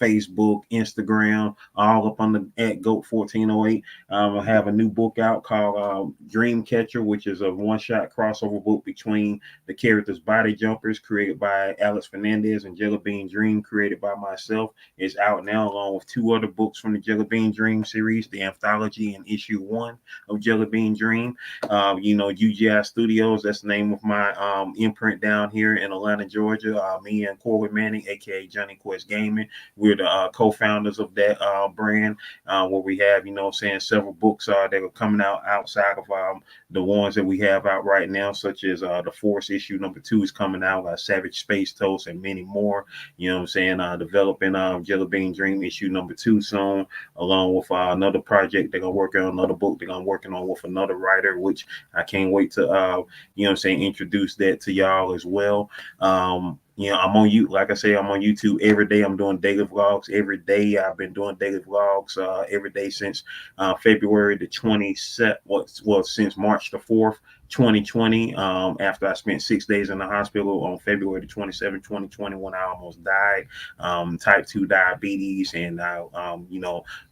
Facebook, Instagram, all up on the at GOAT1408. I have a new book out called Dreamcatcher, which is a one-shot crossover book between the characters Body Jumpers, created by Alex Fernandez, and Jelly Bean Dream, created by myself. It's out now along with two other books from the Jelly Bean Dream series, the anthology and issue 1 of Jelly Bean Dream. UGI Studios, that's the name of my imprint down here in Atlanta, Georgia. Me and Corey Manning, aka Johnny Quest Gaming, we're the co-founders of that brand, where we have, several books that are coming out outside of the ones that we have out right now, such as the Force issue number 2 is coming out, Savage Space Toast, and many more. You know what I'm saying? Developing Jelly Bean Dream issue number 2 soon, along with another project they're gonna work on, another book they're gonna working on with another writer, which I can't wait to introduce that to y'all as well. I'm on you. Like I say, I'm on YouTube every day. I'm doing daily vlogs every day. I've been doing daily vlogs every day since February the 27th. Well, since March the 4th, 2020. After I spent 6 days in the hospital on February the 27th, 2020, when I almost died, type 2 diabetes, and I,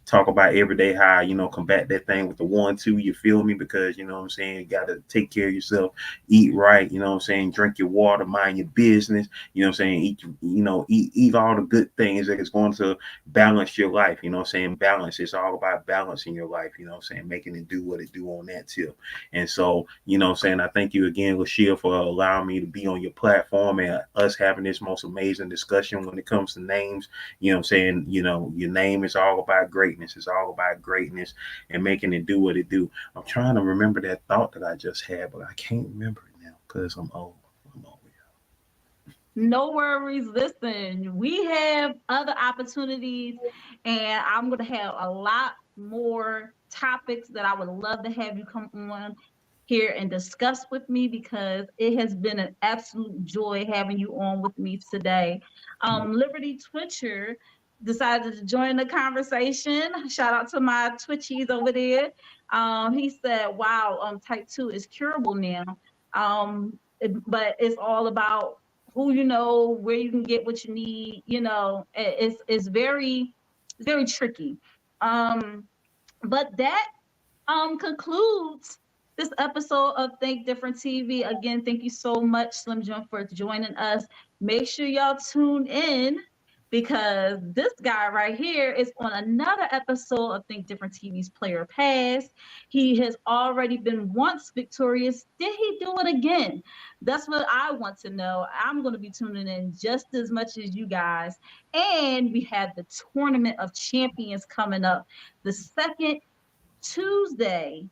talk about every day how combat that thing with the 1-2. You feel me? Because you know what I'm saying, you got to take care of yourself, eat right. You know what I'm saying, drink your water, mind your business. You know what I'm saying, eat all the good things that is going to balance your life. You know what I'm saying, balance. It's all about balancing your life. You know what I'm saying, making it do what it do on that tip. And so you know what I'm saying, I thank you again, LaShia, for allowing me to be on your platform and us having this most amazing discussion when it comes to names. You know what I'm saying, your name is all about greatness. It's all about greatness and making it do what it do. I'm trying to remember that thought that I just had, but I can't remember it now because I'm old. No worries. Listen, we have other opportunities, and I'm going to have a lot more topics that I would love to have you come on here and discuss with me, because it has been an absolute joy having you on with me today. Liberty Twitcher decided to join the conversation. Shout out to my Twitchies over there. He said, wow, type 2 is curable now. But it's all about who you know, where you can get what you need. It's very tricky. But that concludes this episode of Think Different TV. Again, thank you so much, Slim Jim, for joining us. Make sure y'all tune in, because this guy right here is on another episode of Think Different TV's Player Pass. He has already been once victorious. Did he do it again? That's what I want to know. I'm going to be tuning in just as much as you guys. And we have the Tournament of Champions coming up. The second Tuesday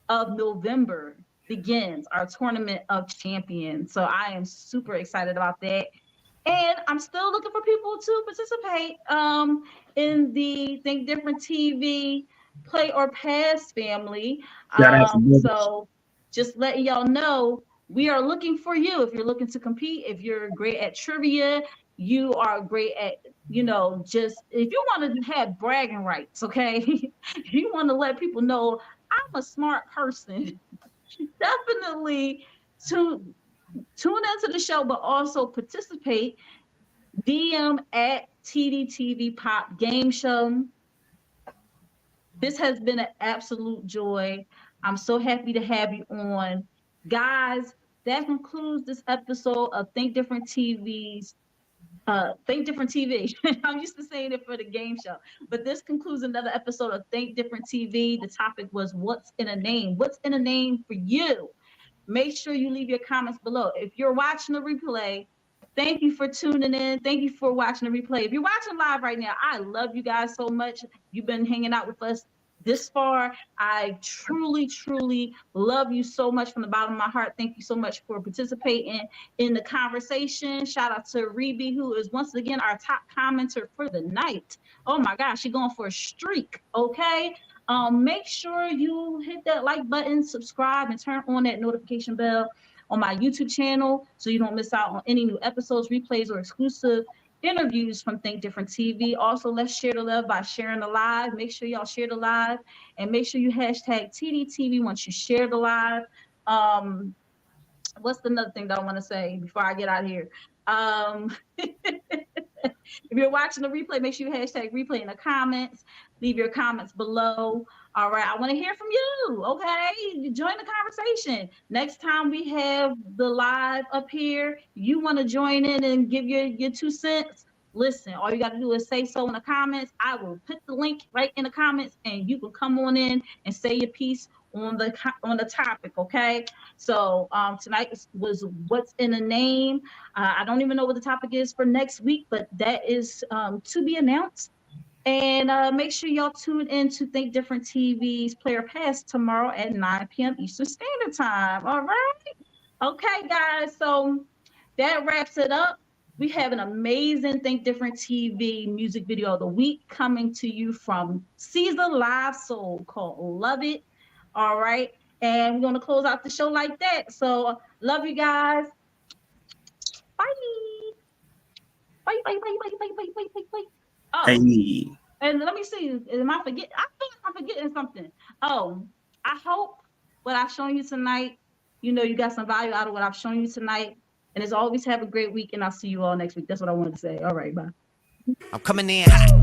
of November begins our Tournament of Champions. So I am super excited about that. And I'm still looking for people to participate in the Think Different TV Play or Pass family. Shout out to Beck. So just letting y'all know, we are looking for you. If you're looking to compete, if you're great at trivia, you are great at, just if you want to have bragging rights, okay? If you want to let people know I'm a smart person, definitely tune into the show, but also participate. DM at Tdtv Pop Game Show. This has been an absolute joy. I'm so happy to have you on. Guys, that concludes this episode of Think Different TV's Think Different TV. I'm used to saying it for the game show, but this concludes another episode of Think Different TV. The topic was what's in a name? What's in a name for you? Make sure you leave your comments below. If you're watching the replay, thank you for tuning in. Thank you for watching the replay. If you're watching live right now, I love you guys so much. You've been hanging out with us this far. I truly, truly love you so much from the bottom of my heart. Thank you so much for participating in the conversation. Shout out to Rebe, who is once again our top commenter for the night. Oh my gosh, she's going for a streak, okay? Make sure you hit that like button, subscribe, and turn on that notification bell on my YouTube channel so you don't miss out on any new episodes, replays, or exclusive interviews from Think Different TV. Also, let's share the love by sharing the live. Make sure y'all share the live, and make sure you hashtag Tdtv once you share the live. What's another thing that I want to say before I get out of here? If you're watching the replay, make sure you hashtag replay in the comments. Leave your comments below. All right, I want to hear from you. Okay, join the conversation. Next time we have the live up here, you want to join in and give your 2 cents. Listen, all you got to do is say so in the comments. I will put the link right in the comments, and you can come on in and say your piece on the topic. Okay, so tonight was what's in a name. I don't even know what the topic is for next week, but that is to be announced. And make sure y'all tune in to Think Different TV's Player Pass tomorrow at 9 p.m. Eastern Standard Time. All right. Okay, guys. So that wraps it up. We have an amazing Think Different TV music video of the week coming to you from Caesar Live Soul called Love It. All right. And we're going to close out the show like that. So love you guys. Bye. Bye, bye, bye, bye, bye, bye, bye, bye. Oh, Hey. and let me see. Am I forget? I feel like I'm forgetting something. Oh, I hope what I've shown you tonight, you got some value out of what I've shown you tonight. And as always, have a great week, and I'll see you all next week. That's what I wanted to say. All right, bye. I'm coming in hot.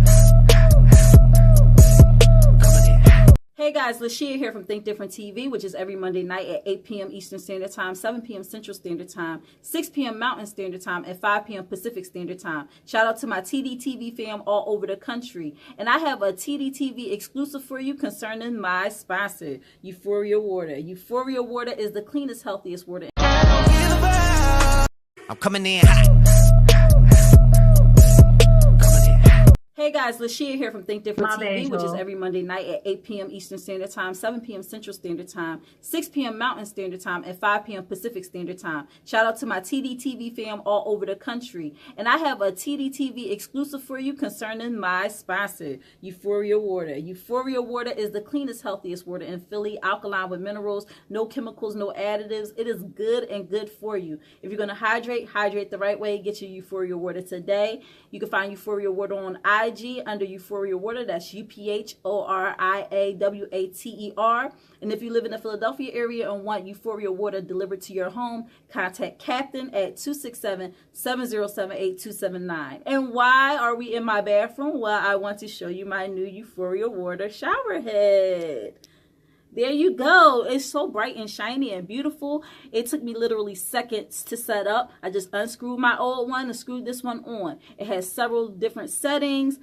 Hey guys, LaShia here from Think Different TV, which is every Monday night at 8 p.m. Eastern Standard Time, 7 p.m. Central Standard Time, 6 p.m. Mountain Standard Time, and 5 p.m. Pacific Standard Time. Shout out to my Tdtv fam all over the country. And I have a Tdtv exclusive for you concerning my sponsor, Euphoria Water. Euphoria Water is the cleanest, healthiest water. I'm coming in hot. Hey guys, LaShia here from Think Different TV, which is y'all. every Monday night at 8 p.m. Eastern Standard Time, 7 p.m. Central Standard Time, 6 p.m. Mountain Standard Time, and 5 p.m. Pacific Standard Time. Shout out to my Tdtv fam all over the country. And I have a Tdtv exclusive for you concerning my sponsor, Euphoria Water. Euphoria Water is the cleanest, healthiest water in Philly, alkaline with minerals, no chemicals, no additives. It is good and good for you. If you're going to hydrate the right way. Get your Euphoria Water today. You can find Euphoria Water on IG under Euphoria Water. That's UPHORIAWATER. And if you live in the Philadelphia area and want Euphoria Water delivered to your home, contact Captain at 267-707-8279. And why are we in my bathroom? Well, I want to show you my new Euphoria Water shower head. There you go. It's so bright and shiny and beautiful. It took me literally seconds to set up. I just unscrewed my old one and screwed this one on. It has several different settings.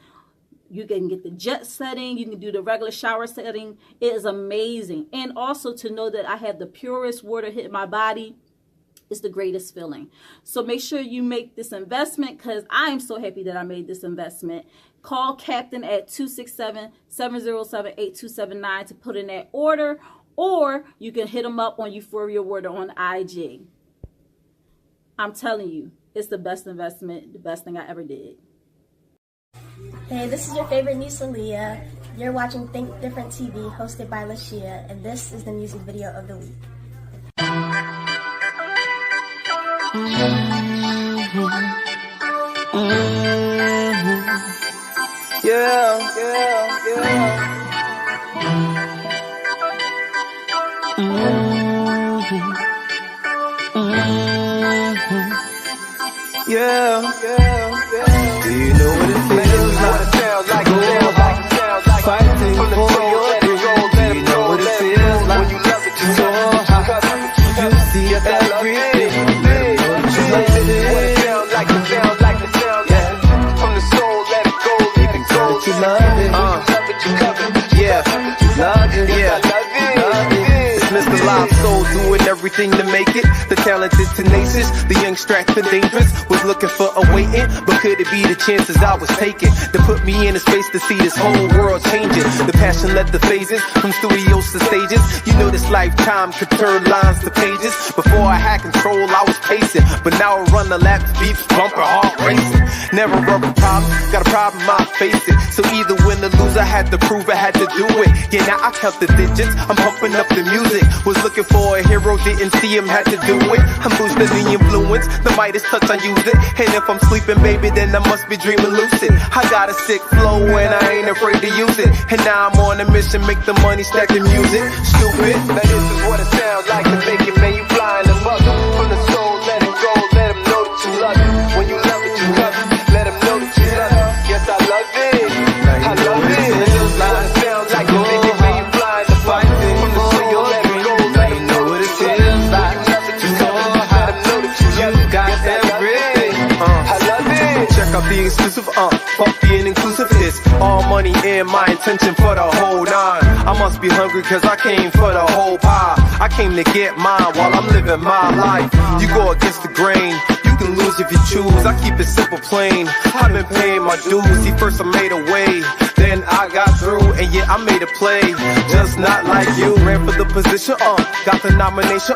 You can get the jet setting. You can do the regular shower setting. It is amazing. And also to know that I have the purest water hit my body is the greatest feeling. So make sure you make this investment because I am so happy that I made this investment. Call Captain at 267-707-8279 to put in that order, or you can hit them up on Euphoria Water on IG. I'm telling you, It's the best investment, the best thing I ever did. Hey, this is your favorite niece, LaShia. You're watching Think Different TV, hosted by LaShia, and this is the music video of the week. Do you know what it feels like? Fighting for your dreams. Do you know what it feels like? So high, you see everything. From the soul, let it go, let it go. You love it, love it. It's Mr. Live Soul doing everything to make it. The talented, tenacious, the young, strapped, and dangerous. Was looking for a waiting, but could it be the chances I was taking to put me in a space to see this whole world changing? The passion led the phases from studios to stages. You know this lifetime could turn lines to pages. Before I had control, I was pacing, but now I run the laps, beats, bumper, heart racing. Never rub a problem, got a problem, I face it. So either win or lose, I had to prove I had to do it. Yeah, now I count the digits, I'm pumping up the music. Was looking for a hero, didn't see him, had to do it. I'm boosting the influence, the Midas touch, I use it. And if I'm sleeping, baby, then I must be dreaming lucid. I got a sick flow and I ain't afraid to use it. And now I'm on a mission, make the money, stack the music. Stupid, now this is what it sounds like to make it, man, you flying the mother. From the soul, let it go, let them know that you love it. When you love it, you love it. Let them know that you love it. Yes, I love it. I love it. This is what it sounds like to make it, man, you flying the mother. From the soul, let it go, let them know what it feels like. So let them know that you love it. Got everything. I love it. Check out the exclusive, fuck being inclusive. It's all money in my intention for the whole nine. I must be hungry cause I came for the whole pie. I came to get mine while I'm living my life. You go against the grain, you can lose if you choose. I keep it simple, plain. I've been paying my dues. See, first I made a way, then I got through, and yeah, I made a play. Just not like you. Ran for the position, got the nomination,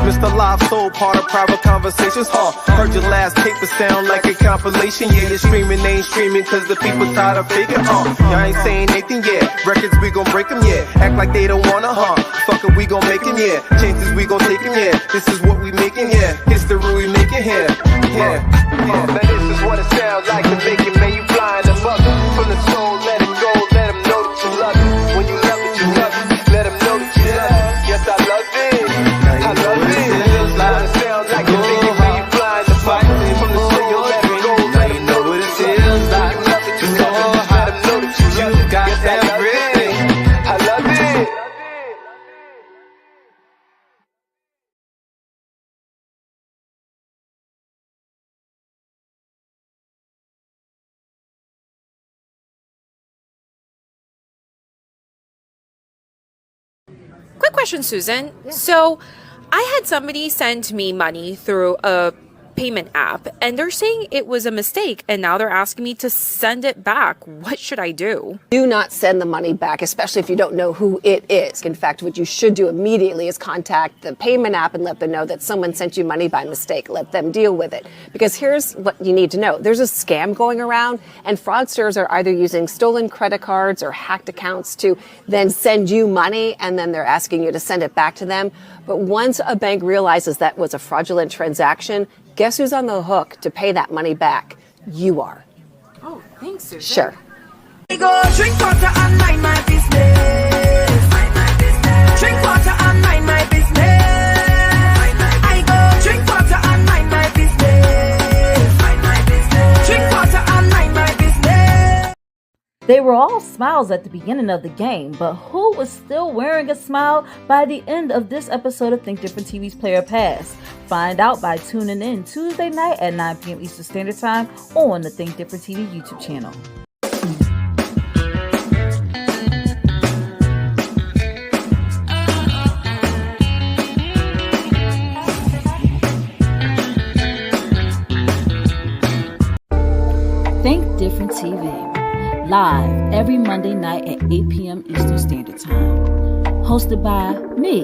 Mr. Live Soul, part of private conversations, Heard your last tape, it sound like a compilation. Yeah, you're streaming, ain't streaming, cause the people tired of faking, Y'all ain't saying anything, yeah. Records, we gon' break them, yeah. Act like they don't wanna, Fuck it, we gon' make them, yeah. Chances, we gon' take them, yeah. This is what we making, yeah. History we making here, yeah. Man, this is what it sounds like to make it, man, you flying the mother. From the soul, let it go, let them know that you love it. When you love it, you love it. Let them know that you love it. Yes, I love it. I love it. This is what it sounds like to make it, man, you flying the mother. From the soul, let it go, let them know what it feels like. When you love it, you love it. Let them know that you love it. Yes, I love it. I love it. Quick question, Susan. Yeah. So I had somebody send me money through a payment app and they're saying it was a mistake and now they're asking me to send it back. What should I do? Do not send the money back, especially if you don't know who it is. In fact, what you should do immediately is contact the payment app and let them know that someone sent you money by mistake. Let them deal with it. Because here's what you need to know. There's a scam going around and fraudsters are either using stolen credit cards or hacked accounts to then send you money and then they're asking you to send it back to them. But once a bank realizes that was a fraudulent transaction, guess who's on the hook to pay that money back? You are. Oh, thanks, Susan. Sure. I go drink water and mind my business. Drink water and mind my business. I go drink water and mind my business. Drink water and mind my business. They were all smiles at the beginning of the game, but who was still wearing a smile by the end of this episode of Think Different TV's Player Pass? Find out by tuning in Tuesday night at 9 p.m. Eastern Standard Time on the Think Different TV YouTube channel. Think Different TV, live every Monday night at 8 p.m. Eastern Standard Time. Hosted by me,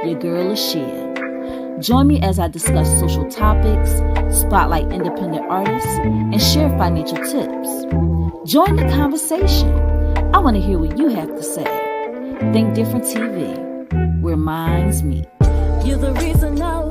your girl LaShia. Join me as I discuss social topics, spotlight independent artists, and share financial tips. Join the conversation. I want to hear what you have to say. Think Different TV, where minds meet. You're the reason I